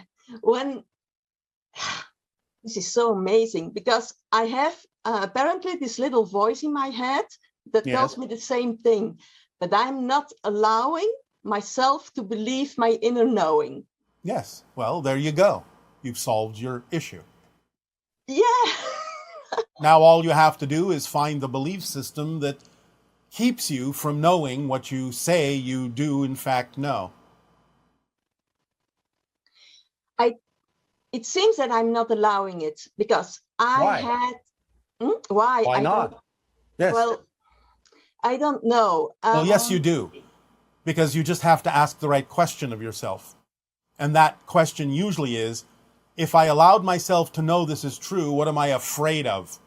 This is so amazing, because I have apparently this little voice in my head that tells me the same thing, but I'm not allowing myself to believe my inner knowing. Yes. Well, there you go. You've solved your issue. Yeah. Now all you have to do is find the belief system that keeps you from knowing what you say you do in fact know. It seems that I'm not allowing it, because Why? Why? Why not? Yes. Well, I don't know. Well, yes, you do. Because you just have to ask the right question of yourself. And that question usually is, if I allowed myself to know this is true, what am I afraid of?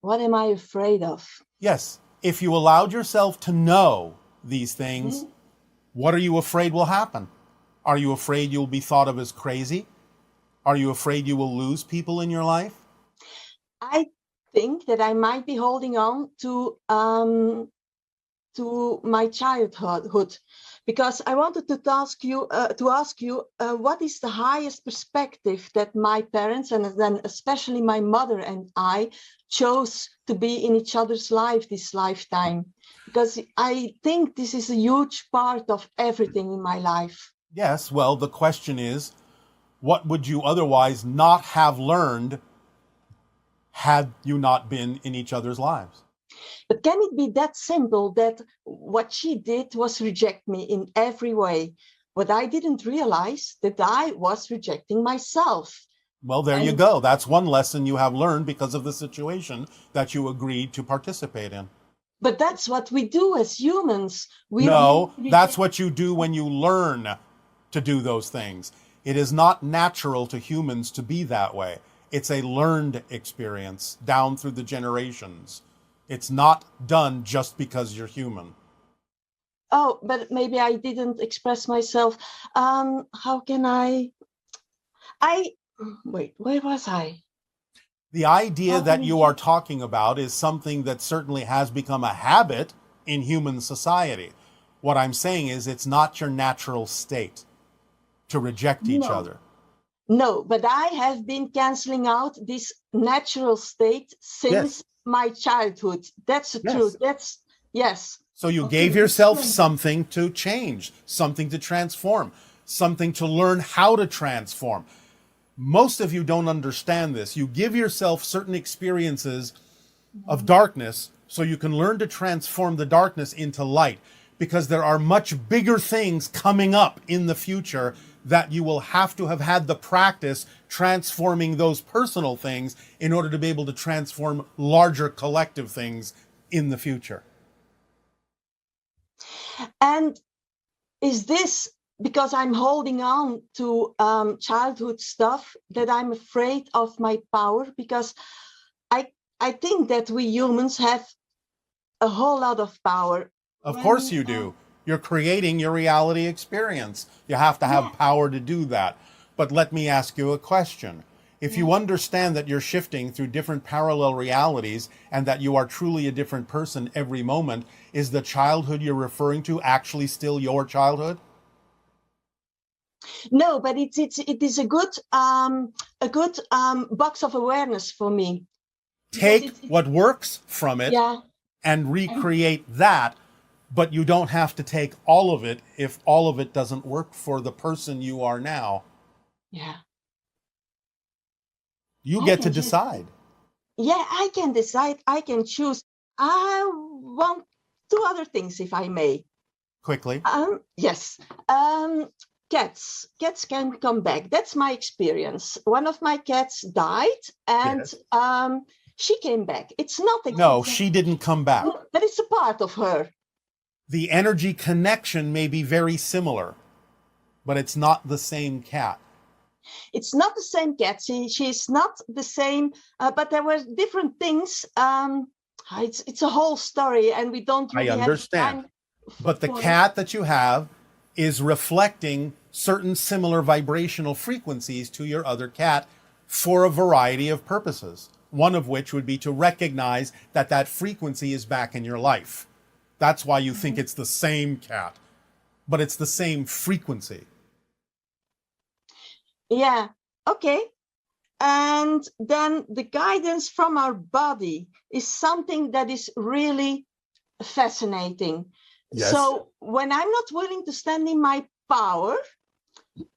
What am I afraid of? Yes. If you allowed yourself to know these things, what are you afraid will happen? Are you afraid you'll be thought of as crazy? Are you afraid you will lose people in your life? I think that I might be holding on to my childhood, because I wanted to ask you what is the highest perspective that my parents, and then especially my mother and I, chose to be in each other's life this lifetime, because I think this is a huge part of everything in my life. Yes, well, the question is, what would you otherwise not have learned had you not been in each other's lives? But can it be that simple, that what she did was reject me in every way, but I didn't realize that I was rejecting myself? Well, there you go. That's one lesson you have learned because of the situation that you agreed to participate in. But that's what we do as humans. No, that's what you do when you learn to do those things. It is not natural to humans to be that way. It's a learned experience down through the generations. It's not done just because you're human. Oh, but maybe I didn't express myself. How can wait, where was I? The idea that you are talking about is something that certainly has become a habit in human society. What I'm saying is it's not your natural state to reject each other. No, but I have been canceling out this natural state since my childhood. That's the truth. Yes. So you gave yourself something to change, something to transform, something to learn how to transform. Most of you don't understand this. You give yourself certain experiences of darkness so you can learn to transform the darkness into light, because there are much bigger things coming up in the future that you will have to have had the practice transforming those personal things in order to be able to transform larger collective things in the future. And is this because I'm holding on to childhood stuff that I'm afraid of my power? Because I think that we humans have a whole lot of power. Of course you do. You're creating your reality experience. You have to have power to do that. But let me ask you a question. If you understand that you're shifting through different parallel realities and that you are truly a different person every moment, is the childhood you're referring to actually still your childhood? No, but it is a good box of awareness for me. Take what works from it and recreate that, but you don't have to take all of it if all of it doesn't work for the person you are now. Yeah. You get to decide. Yeah, I can decide. I can choose. I want two other things, if I may. Quickly. Yes. cats can come back. That's my experience. One of my cats died, and she came back. It's not No, she didn't come back. but it's a part of her. The energy connection may be very similar, but it's not the same cat. It's not the same cat. She's not the same, but there were different things. It's a whole story, and we don't really I understand. have time. But the cat that you have is reflecting certain similar vibrational frequencies to your other cat for a variety of purposes, one of which would be to recognize that that frequency is back in your life. That's why you think it's the same cat, but it's the same frequency. Yeah, okay. And then the guidance from our body is something that is really fascinating. Yes. So when I'm not willing to stand in my power,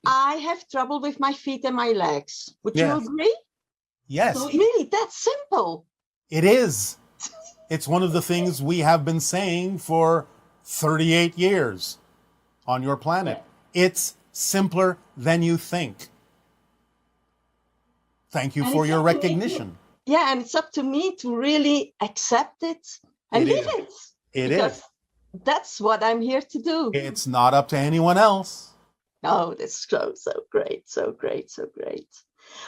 I have trouble with my feet and my legs. Would you agree? Yes. So really, that's simple. It is. It's one of the things we have been saying for 38 years on your planet. It's simpler than you think. Thank you for your recognition. Yeah, and it's up to me to really accept it and live it. It because is. That's what I'm here to do. It's not up to anyone else. Oh, that's so great, so great, so great.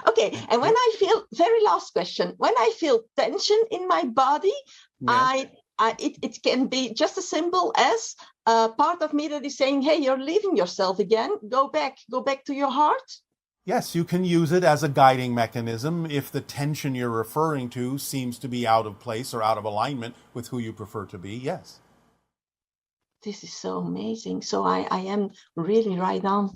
Okay, and when I feel, very last question, when I feel tension in my body, it can be just as simple as a part of me that is saying, hey, you're leaving yourself again. Go back to your heart. Yes, you can use it as a guiding mechanism if the tension you're referring to seems to be out of place or out of alignment with who you prefer to be. Yes. This is so amazing. So I am really right on.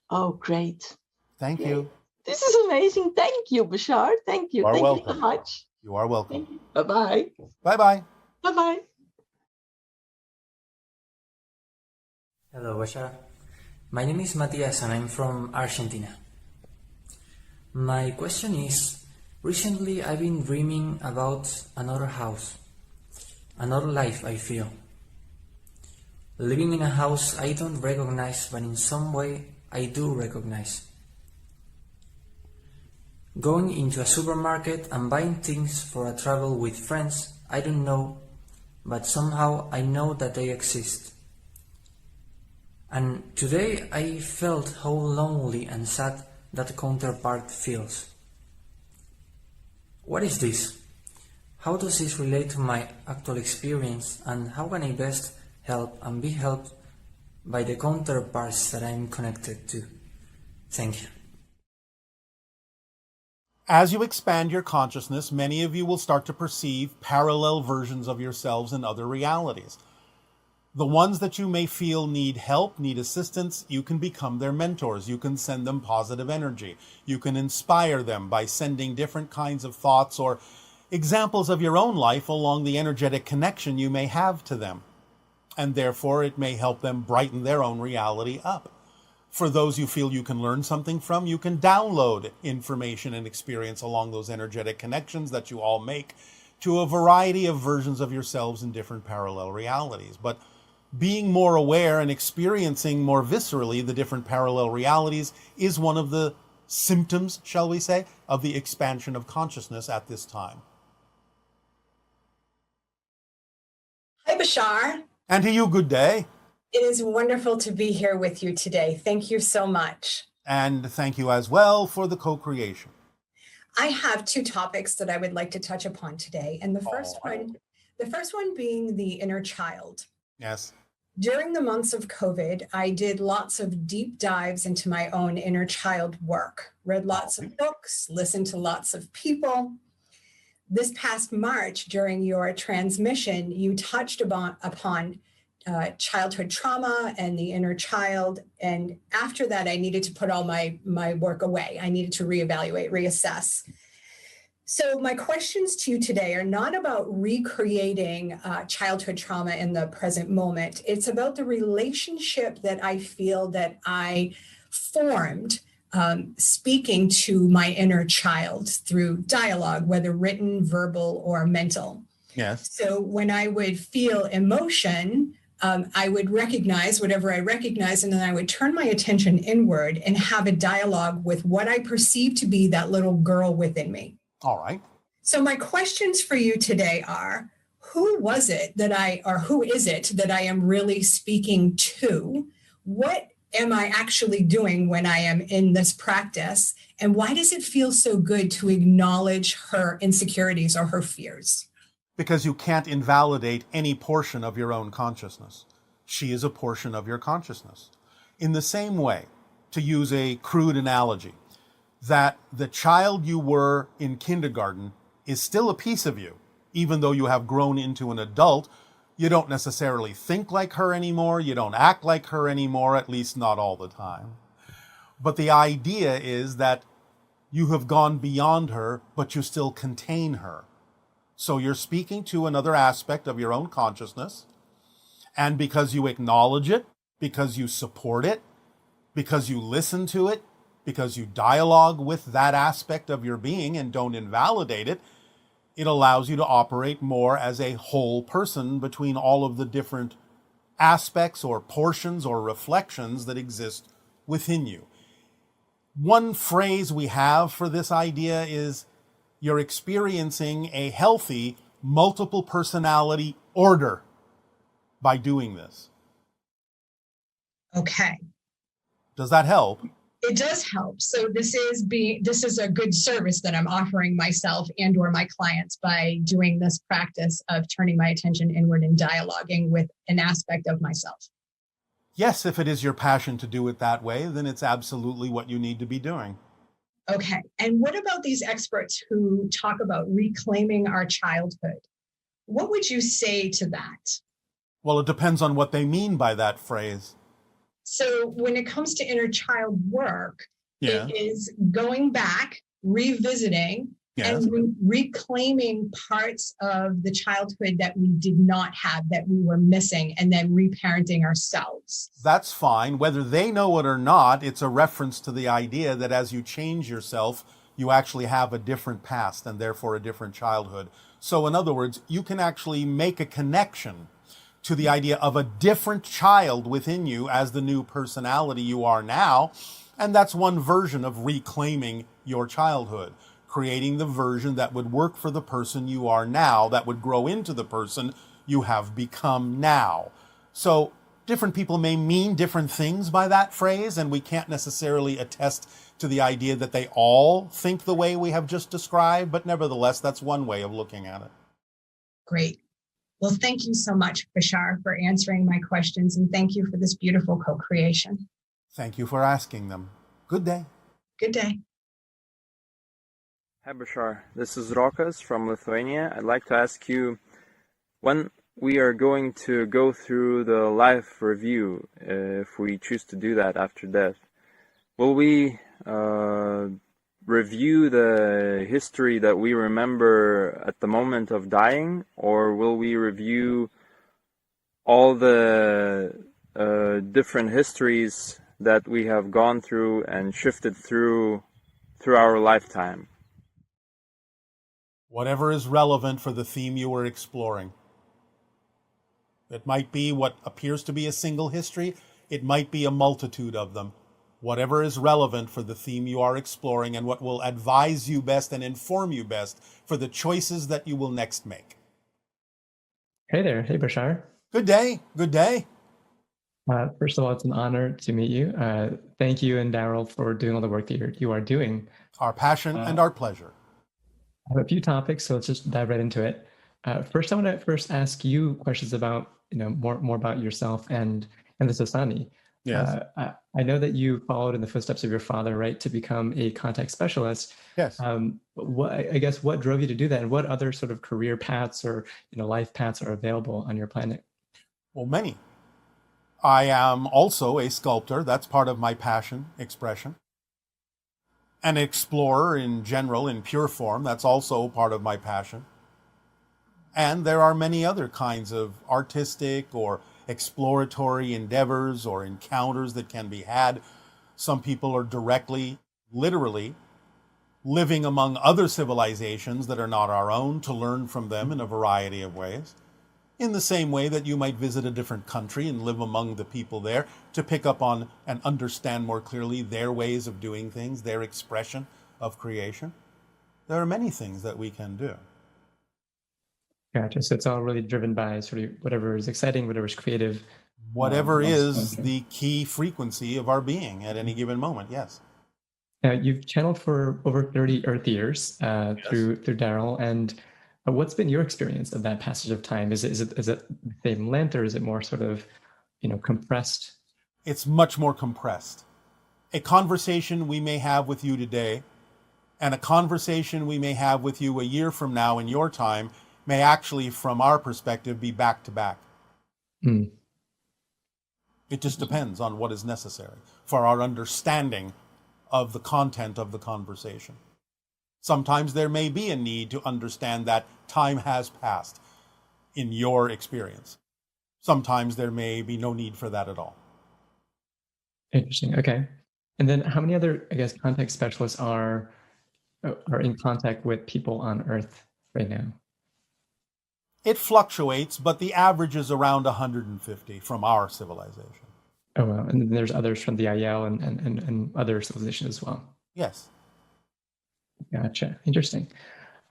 Oh, great. Thank you. This is amazing. Thank you, Bashar. Thank you. Thank you so much. You are welcome. Bye-bye. Bye-bye. Bye-bye. Hello, Bashar. My name is Matias and I'm from Argentina. My question is, recently I've been dreaming about another house, another life I feel. Living in a house I don't recognize, but in some way I do recognize. Going into a supermarket and buying things for a travel with friends I don't know, but somehow I know that they exist. And today I felt how lonely and sad that counterpart feels. What is this? How does this relate to my actual experience, and how can I best help and be helped by the counterparts that I'm connected to? Thank you. As you expand your consciousness, many of you will start to perceive parallel versions of yourselves in other realities. The ones that you may feel need help, need assistance, you can become their mentors. You can send them positive energy. You can inspire them by sending different kinds of thoughts or examples of your own life along the energetic connection you may have to them. And therefore, it may help them brighten their own reality up. For those you feel you can learn something from, you can download information and experience along those energetic connections that you all make to a variety of versions of yourselves in different parallel realities. But being more aware and experiencing more viscerally the different parallel realities is one of the symptoms, shall we say, of the expansion of consciousness at this time. Hi, Bashar. And to you, good day. It is wonderful to be here with you today. Thank you so much. And thank you as well for the co-creation. I have two topics that I would like to touch upon today. And the first one being the inner child. Yes. During the months of COVID, I did lots of deep dives into my own inner child work, read lots of books, listened to lots of people. This past March, during your transmission, you touched upon childhood trauma and the inner child. And after that, I needed to put all my work away. I needed to reevaluate, reassess. So my questions to you today are not about recreating childhood trauma in the present moment. It's about the relationship that I feel that I formed speaking to my inner child through dialogue, whether written, verbal, or mental. Yes. So when I would feel emotion, I would recognize whatever I recognize, and then I would turn my attention inward and have a dialogue with what I perceive to be that little girl within me. All right. So my questions for you today are, who was it that or who is it that I am really speaking to? What am I actually doing when I am in this practice? And why does it feel so good to acknowledge her insecurities or her fears? Because you can't invalidate any portion of your own consciousness. She is a portion of your consciousness. In the same way, to use a crude analogy, that the child you were in kindergarten is still a piece of you, even though you have grown into an adult. You don't necessarily think like her anymore. You don't act like her anymore, at least not all the time. But the idea is that you have gone beyond her, but you still contain her. So you're speaking to another aspect of your own consciousness. And because you acknowledge it, because you support it, because you listen to it, because you dialogue with that aspect of your being and don't invalidate it, it allows you to operate more as a whole person between all of the different aspects or portions or reflections that exist within you. One phrase we have for this idea is you're experiencing a healthy multiple personality order by doing this. Okay. Does that help? It does help. So this is a good service that I'm offering myself and or my clients by doing this practice of turning my attention inward and dialoguing with an aspect of myself. Yes, if it is your passion to do it that way, then it's absolutely what you need to be doing. Okay. And what about these experts who talk about reclaiming our childhood? What would you say to that? Well, it depends on what they mean by that phrase. So when it comes to inner child work, Yeah. it is going back, revisiting, Yes. and reclaiming parts of the childhood that we did not have, that we were missing, and then reparenting ourselves. That's fine. Whether they know it or not, it's a reference to the idea that as you change yourself, you actually have a different past and therefore a different childhood. So in other words, you can actually make a connection to the idea of a different child within you as the new personality you are now. And that's one version of reclaiming your childhood, creating the version that would work for the person you are now, that would grow into the person you have become now. So different people may mean different things by that phrase, and we can't necessarily attest to the idea that they all think the way we have just described, but nevertheless, that's one way of looking at it. Great. Well, thank you so much, Bashar, for answering my questions, and thank you for this beautiful co-creation. Thank you for asking them. Good day. Good day. Hi, Bashar. This is Rokas from Lithuania. I'd like to ask you, when we are going to go through the life review, if we choose to do that after death, will we review the history that we remember at the moment of dying, or will we review all the different histories that we have gone through and shifted through our lifetime? Whatever is relevant for the theme you were exploring. It might be what appears to be a single history. It might be a multitude of them. Whatever is relevant for the theme you are exploring and what will advise you best and inform you best for the choices that you will next make. Hey there. Hey, Bashar. Good day. Good day. First of all, it's an honor to meet you. Thank you and Daryl for doing all the work that you are doing. Our passion and our pleasure. I have a few topics, so let's just dive right into it. First, I want to first ask you questions about, more about yourself and the Sasani. Yes. I know that you followed in the footsteps of your father, right, to become a contact specialist. Yes. What drove you to do that, and what other sort of career paths or life paths are available on your planet? Well, many. I am also a sculptor. That's part of my passion, expression. An explorer in general, in pure form. That's also part of my passion. And there are many other kinds of artistic or exploratory endeavors or encounters that can be had. Some people are directly, literally, living among other civilizations that are not our own to learn from them in a variety of ways. in the same way that you might visit a different country and live among the people there to pick up on and understand more clearly their ways of doing things, their expression of creation. There are many things that we can do. Gotcha. So it's all really driven by sort of whatever is exciting, whatever is creative. Whatever is Okay. the key frequency of our being at any given moment, yes. Now, you've channeled for over 30 Earth years through Daryl, and what's been your experience of that passage of time? Is it the same length, or is it more sort of, compressed? It's much more compressed. A conversation we may have with you today and a conversation we may have with you a year from now in your time may actually, from our perspective, be back to back. Mm. It just depends on what is necessary for our understanding of the content of the conversation. Sometimes there may be a need to understand that time has passed in your experience. Sometimes there may be no need for that at all. Interesting. Okay. And then how many other, I guess, contact specialists are in contact with people on Earth right now? It fluctuates, but the average is around 150 from our civilization. Oh, wow. And then there's others from the IL and other civilizations as well. Yes. Gotcha. Interesting.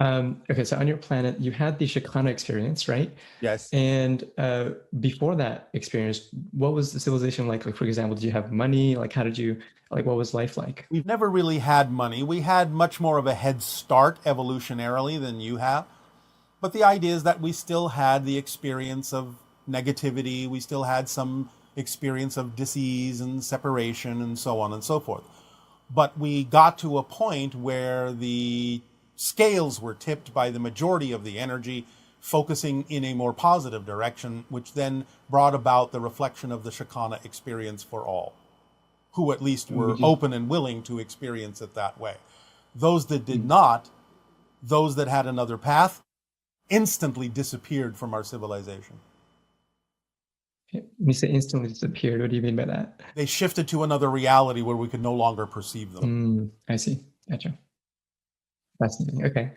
Okay, so on your planet, you had the Shakana experience, right? Yes. And before that experience, what was the civilization like? Like, for example, did you have money? Like, what was life like? We've never really had money. We had much more of a head start evolutionarily than you have. But the idea is that we still had the experience of negativity. We still had some experience of disease and separation and so on and so forth. But we got to a point where the scales were tipped by the majority of the energy focusing in a more positive direction, which then brought about the reflection of the Shakana experience for all, who at least were open and willing to experience it that way. Those that did not, those that had another path, instantly disappeared from our civilization. When you say instantly disappeared, what do you mean by that? They shifted to another reality where we could no longer perceive them. I see. Gotcha. Fascinating. Okay.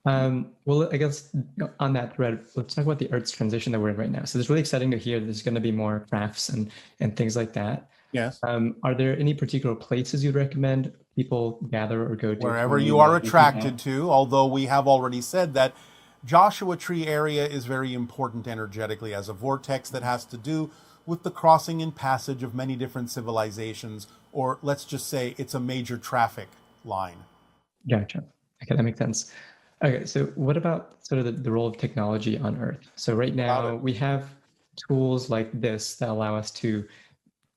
Well, I guess on that thread, let's talk about the Earth's transition that we're in right now. So it's really exciting to hear there's going to be more crafts and things like that. Yes. Are there any particular places you'd recommend people gather or go to? Wherever you are attracted to, although we have already said that Joshua Tree area is very important energetically as a vortex that has to do with the crossing and passage of many different civilizations, or let's just say it's a major traffic line. Gotcha. Okay, that makes sense. Okay, so what about sort of the role of technology on Earth? So right now we have tools like this that allow us to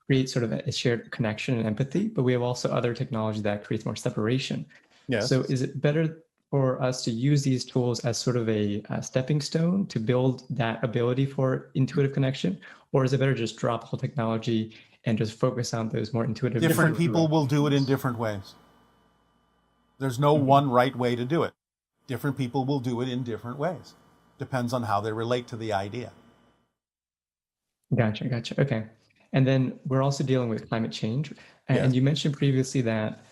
create sort of a shared connection and empathy, but we have also other technology that creates more separation. Yes. So is it better for us to use these tools as sort of a stepping stone to build that ability for intuitive connection? Or is it better just drop whole technology and just focus on those more intuitive? Different people will do it in different ways. There's no one right way to do it. Different people will do it in different ways. Depends on how they relate to the idea. Gotcha. Okay. And then we're also dealing with climate change. And you mentioned previously that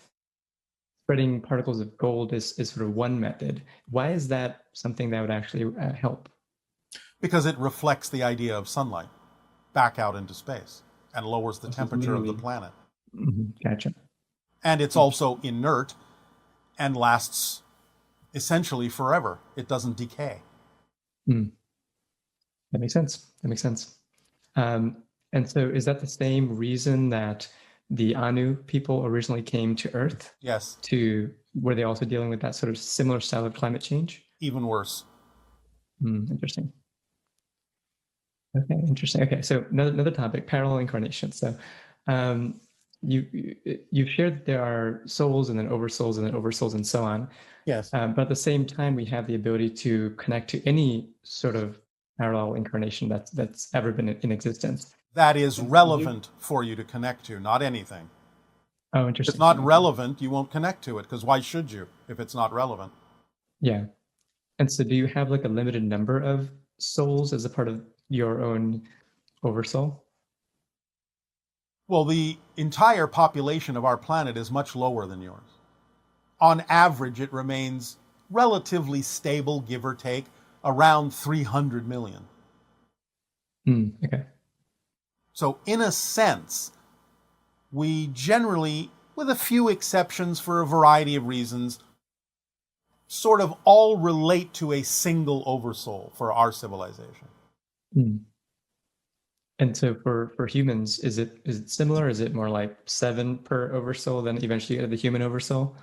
spreading particles of gold is sort of one method. Why is that something that would actually help? Because it reflects the idea of sunlight back out into space and lowers the temperature of the planet. Gotcha. And it's also inert and lasts essentially forever. It doesn't decay. That makes sense. And so is that the same reason that the Anu people originally came to Earth? Yes. Were they also dealing with that sort of similar style of climate change? Even worse. Interesting. Okay, interesting. Okay, so another topic, parallel incarnation. So you've shared that there are souls and then oversouls and then oversouls and so on. Yes. But at the same time, we have the ability to connect to any sort of parallel incarnation that's ever been in existence. That is relevant for you to connect to, not anything. Oh, interesting. If it's not relevant, you won't connect to it, because why should you if it's not relevant? Yeah. And so do you have like a limited number of souls as a part of your own oversoul? Well, the entire population of our planet is much lower than yours. On average, it remains relatively stable, give or take, around 300 million. Okay. So in a sense, we generally, with a few exceptions for a variety of reasons, sort of all relate to a single oversoul for our civilization. And so for humans, is it similar? Is it more like 7 per oversoul, then eventually you get to the human oversoul?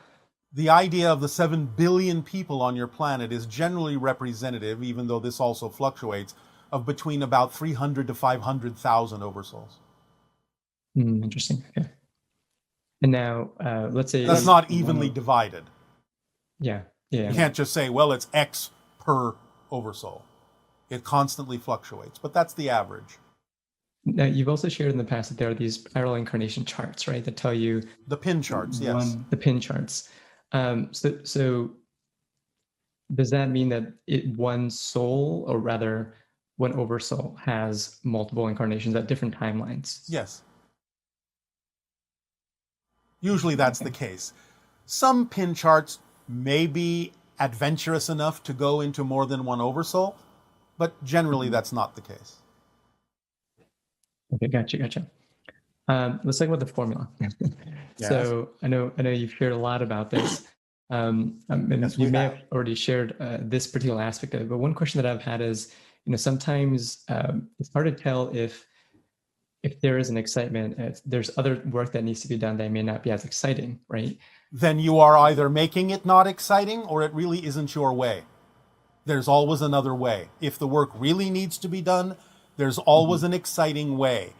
The idea of the 7 billion people on your planet is generally representative, even though this also fluctuates, of between about 300 to 500,000 oversouls. Interesting. Okay. And now, let's say that's not evenly divided. Yeah. You can't just say, well, it's X per oversoul. It constantly fluctuates, but that's the average. Now, you've also shared in the past that there are these spiral incarnation charts, right, that tell you the pin charts. Yes, the pin charts. So does that mean that one soul, or rather one oversoul, has multiple incarnations at different timelines? Yes. Usually that's the case. Some pin charts may be adventurous enough to go into more than one oversoul, but generally that's not the case. Okay, gotcha. Let's talk about the formula. So I know you've shared a lot about this. And you may have already shared this particular aspect of it, but one question that I've had is, sometimes it's hard to tell if there is an excitement, if there's other work that needs to be done that may not be as exciting, right? Then you are either making it not exciting or it really isn't your way. There's always another way. If the work really needs to be done, there's always an exciting way.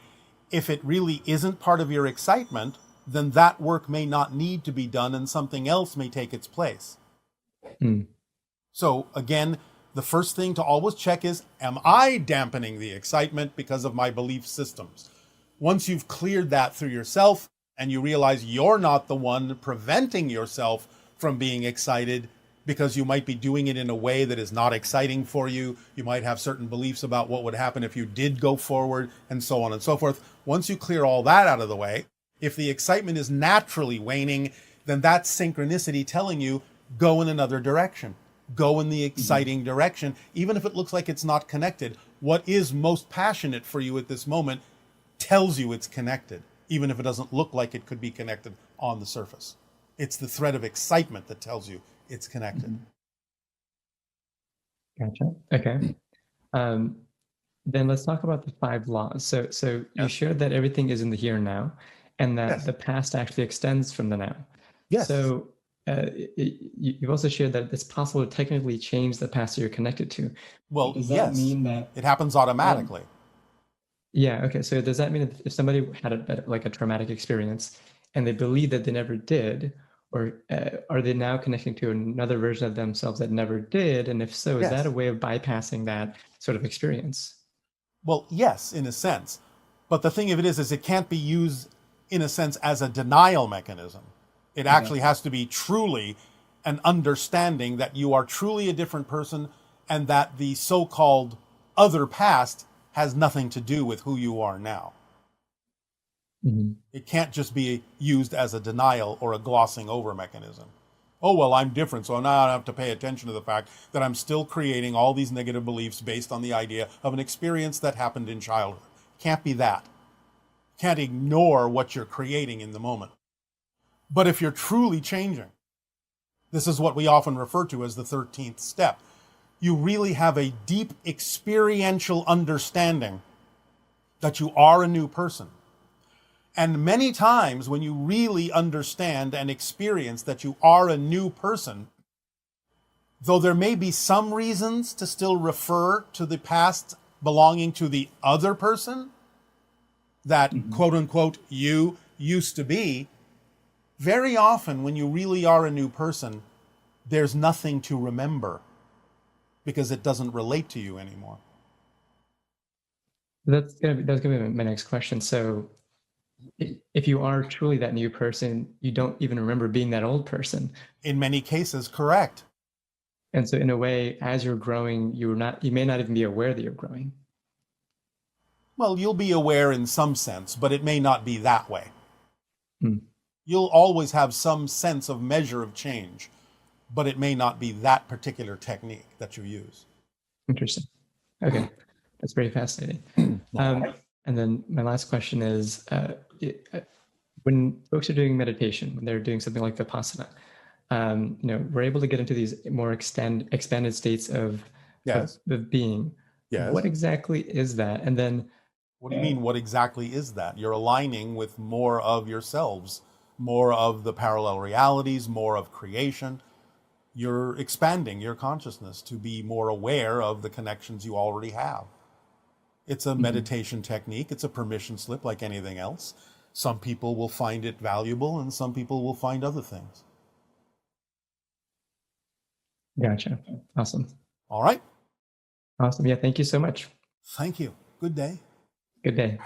If it really isn't part of your excitement, then that work may not need to be done and something else may take its place. So again, the first thing to always check is, am I dampening the excitement because of my belief systems? Once you've cleared that through yourself and you realize you're not the one preventing yourself from being excited because you might be doing it in a way that is not exciting for you, you might have certain beliefs about what would happen if you did go forward, and so on and so forth. Once you clear all that out of the way, if the excitement is naturally waning, then that's synchronicity telling you, go in another direction. Go in the exciting direction, even if it looks like it's not connected. What is most passionate for you at this moment tells you it's connected, even if it doesn't look like it could be connected on the surface. It's the thread of excitement that tells you it's connected. Gotcha. Okay. Then let's talk about the 5 laws. So you shared that everything is in the here and now, and that the past actually extends from the now. Yes. So you've also shared that it's possible to technically change the past that you're connected to. Well, does that yes. mean that It happens automatically. Yeah. Okay. So does that mean that if somebody had a traumatic experience and they believe that they never did, or are they now connecting to another version of themselves that never did? And if so, is that a way of bypassing that sort of experience? Well, yes, in a sense. But the thing of it is it can't be used, in a sense, as a denial mechanism. It actually has to be truly an understanding that you are truly a different person and that the so-called other past has nothing to do with who you are now. It can't just be used as a denial or a glossing over mechanism. Oh, well, I'm different, so now I have to pay attention to the fact that I'm still creating all these negative beliefs based on the idea of an experience that happened in childhood. Can't be that. Can't ignore what you're creating in the moment. But if you're truly changing, this is what we often refer to as the 13th step. You really have a deep experiential understanding that you are a new person. And many times when you really understand and experience that you are a new person, though there may be some reasons to still refer to the past belonging to the other person that quote unquote you used to be, very often when you really are a new person, there's nothing to remember because it doesn't relate to you anymore. That's gonna be my next question. So if you are truly that new person, you don't even remember being that old person. In many cases, correct. And so in a way, as you're growing, you may not even be aware that you're growing. Well, you'll be aware in some sense, but it may not be that way. You'll always have some sense of measure of change, but it may not be that particular technique that you use. Interesting. Okay. That's very fascinating. And then my last question is, when folks are doing meditation, when they're doing something like Vipassana, we're able to get into these more expanded states of being. Yes. What exactly is that? And then, what do you mean, what exactly is that? You're aligning with more of yourselves, more of the parallel realities, more of creation. You're expanding your consciousness to be more aware of the connections you already have. It's a meditation technique. It's a permission slip like anything else. Some people will find it valuable and some people will find other things. Gotcha. Awesome. All right. Awesome. Yeah. Thank you so much. Thank you. Good day. Good day.